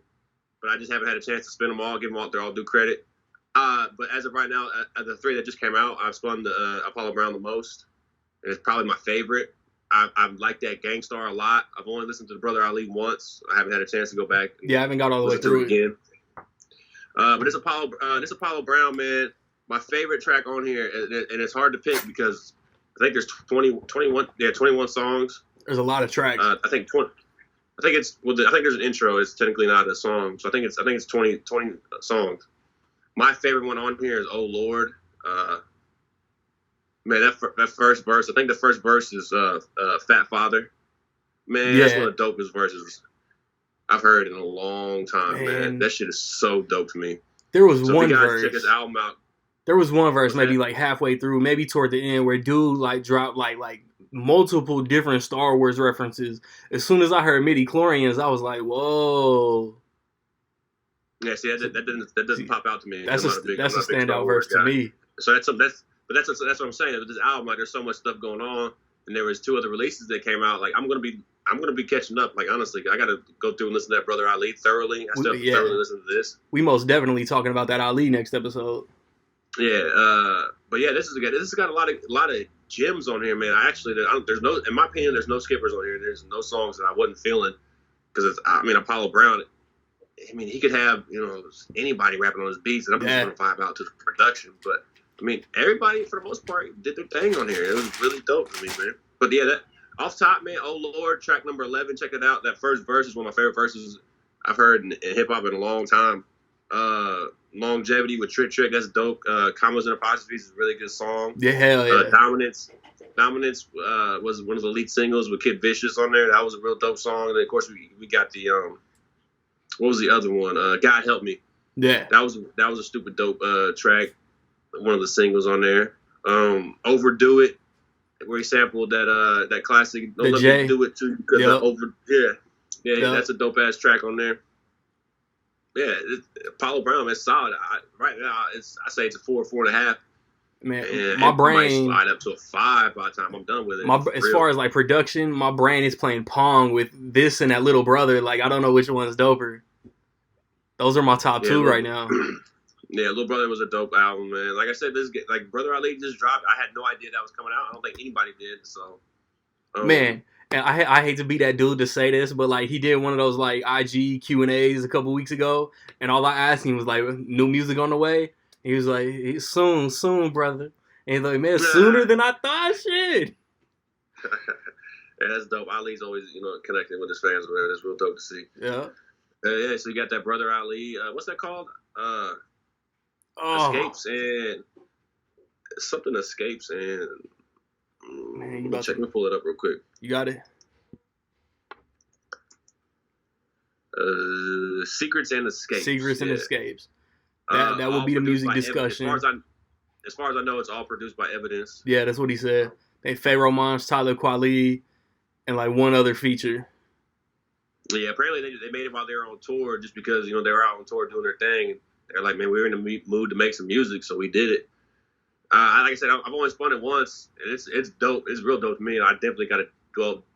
Speaker 4: But I just haven't had a chance to spin them all, give them all their all due credit. But as of right now, the 3 that just came out, I've spun the Apollo Brown the most. And it's probably my favorite. I like that Gangstar a lot. I've only listened to the Brother Ali once. I haven't had a chance to go back.
Speaker 1: I haven't got all the way through it
Speaker 4: again. But this Apollo Brown, man, my favorite track on here, and it's hard to pick because I think there's 21 songs.
Speaker 1: There's a lot of tracks.
Speaker 4: I think there's an intro. It's technically not a song, so I think it's 20 songs. My favorite one on here is "Oh Lord." Man, that first verse. I think the first verse is "Fat Father." Man, that's one of the dopest verses I've heard in a long time. Man, that shit is so dope to me.
Speaker 1: There was
Speaker 4: so
Speaker 1: one
Speaker 4: if you guys
Speaker 1: verse.
Speaker 4: Check his album out.
Speaker 1: There was one verse maybe like halfway through, maybe toward the end, where dude like dropped like multiple different Star Wars references. As soon as I heard midi-chlorians, I was like, whoa.
Speaker 4: Yeah, see, that doesn't pop out to me.
Speaker 1: That's a standout verse to me.
Speaker 4: So that's what I'm saying. With this album, like, there's so much stuff going on, and there was 2 other releases that came out. Like, I'm gonna be catching up. Like, honestly, I gotta go through and listen to that Brother Ali thoroughly. I still have to thoroughly listen to this.
Speaker 1: We most definitely talking about that Ali next episode.
Speaker 4: Yeah, but yeah, this has got a lot of gems on here, man. In my opinion, there's no skippers on here. There's no songs that I wasn't feeling because Apollo Brown. I mean, he could have anybody rapping on his beats, and I'm just gonna vibe out to the production. But I mean, everybody for the most part did their thing on here. It was really dope to me, man. But yeah, that off top, man. Oh Lord, track number 11. Check it out. That first verse is one of my favorite verses I've heard in hip hop in a long time. Longevity with Trick Trick, that's dope. Commas and Apostrophes is a really good song.
Speaker 1: Yeah, hell yeah.
Speaker 4: Dominance was one of the lead singles with Kid Vicious on there. That was a real dope song. And then, of course, we got the what was the other one? God Help Me.
Speaker 1: Yeah,
Speaker 4: that was a stupid dope track. One of the singles on there. Overdo It, where he sampled that classic. Don't let me do it too, because that's a dope ass track on there. Yeah, Apollo Brown, man, solid. Right now, I say it's a 4, 4.5.
Speaker 1: Man,
Speaker 4: and
Speaker 1: my brain
Speaker 4: might slide up to a 5 by the time I'm done with it.
Speaker 1: As far as like production, my brain is playing Pong with this and that Little Brother. Like, I don't know which one's doper. Those are my top 2 right now.
Speaker 4: Yeah, Little Brother was a dope album, man. Like I said, Brother Ali just dropped. I had no idea that was coming out. I don't think anybody did. So,
Speaker 1: man. And I hate to be that dude to say this, but like he did one of those like IG Q&As a couple weeks ago, and all I asked him was like, new music on the way? He was like, soon, brother. And he's like, man, sooner than I thought, shit.
Speaker 4: Yeah, that's dope. Ali's always, connecting with his fans, man. That's real dope to see.
Speaker 1: Yeah.
Speaker 4: Yeah, so you got that Brother Ali. What's that called? Escapes and something escapes and.
Speaker 1: Man,
Speaker 4: let me pull it up real quick.
Speaker 1: You got it?
Speaker 4: Secrets and Escapes.
Speaker 1: Secrets and Escapes. That would be the music discussion.
Speaker 4: As far as I know, it's all produced by Evidence.
Speaker 1: Yeah, that's what he said. They Pharaoh Monch, Tyler Kweli, and like one other feature.
Speaker 4: Yeah, apparently they made it while they were on tour just because, they were out on tour doing their thing. They're like, man, we were in the mood to make some music, so we did it. Like I said, I've only spun it once, and it's dope. It's real dope to me, and I definitely got to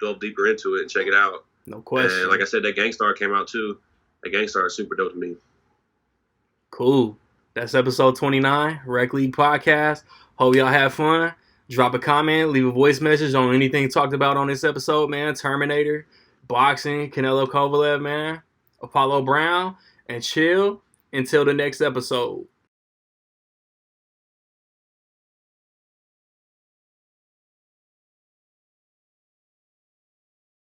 Speaker 4: delve deeper into it and check it out.
Speaker 1: No question.
Speaker 4: And like I said, that Gangstar came out too. That Gangstar is super dope to me.
Speaker 1: Cool. That's episode 29, Rec League Podcast. Hope y'all have fun. Drop a comment, leave a voice message on anything talked about on this episode, man. Terminator, boxing, Canelo Kovalev, man. Apollo Brown, and chill until the next episode.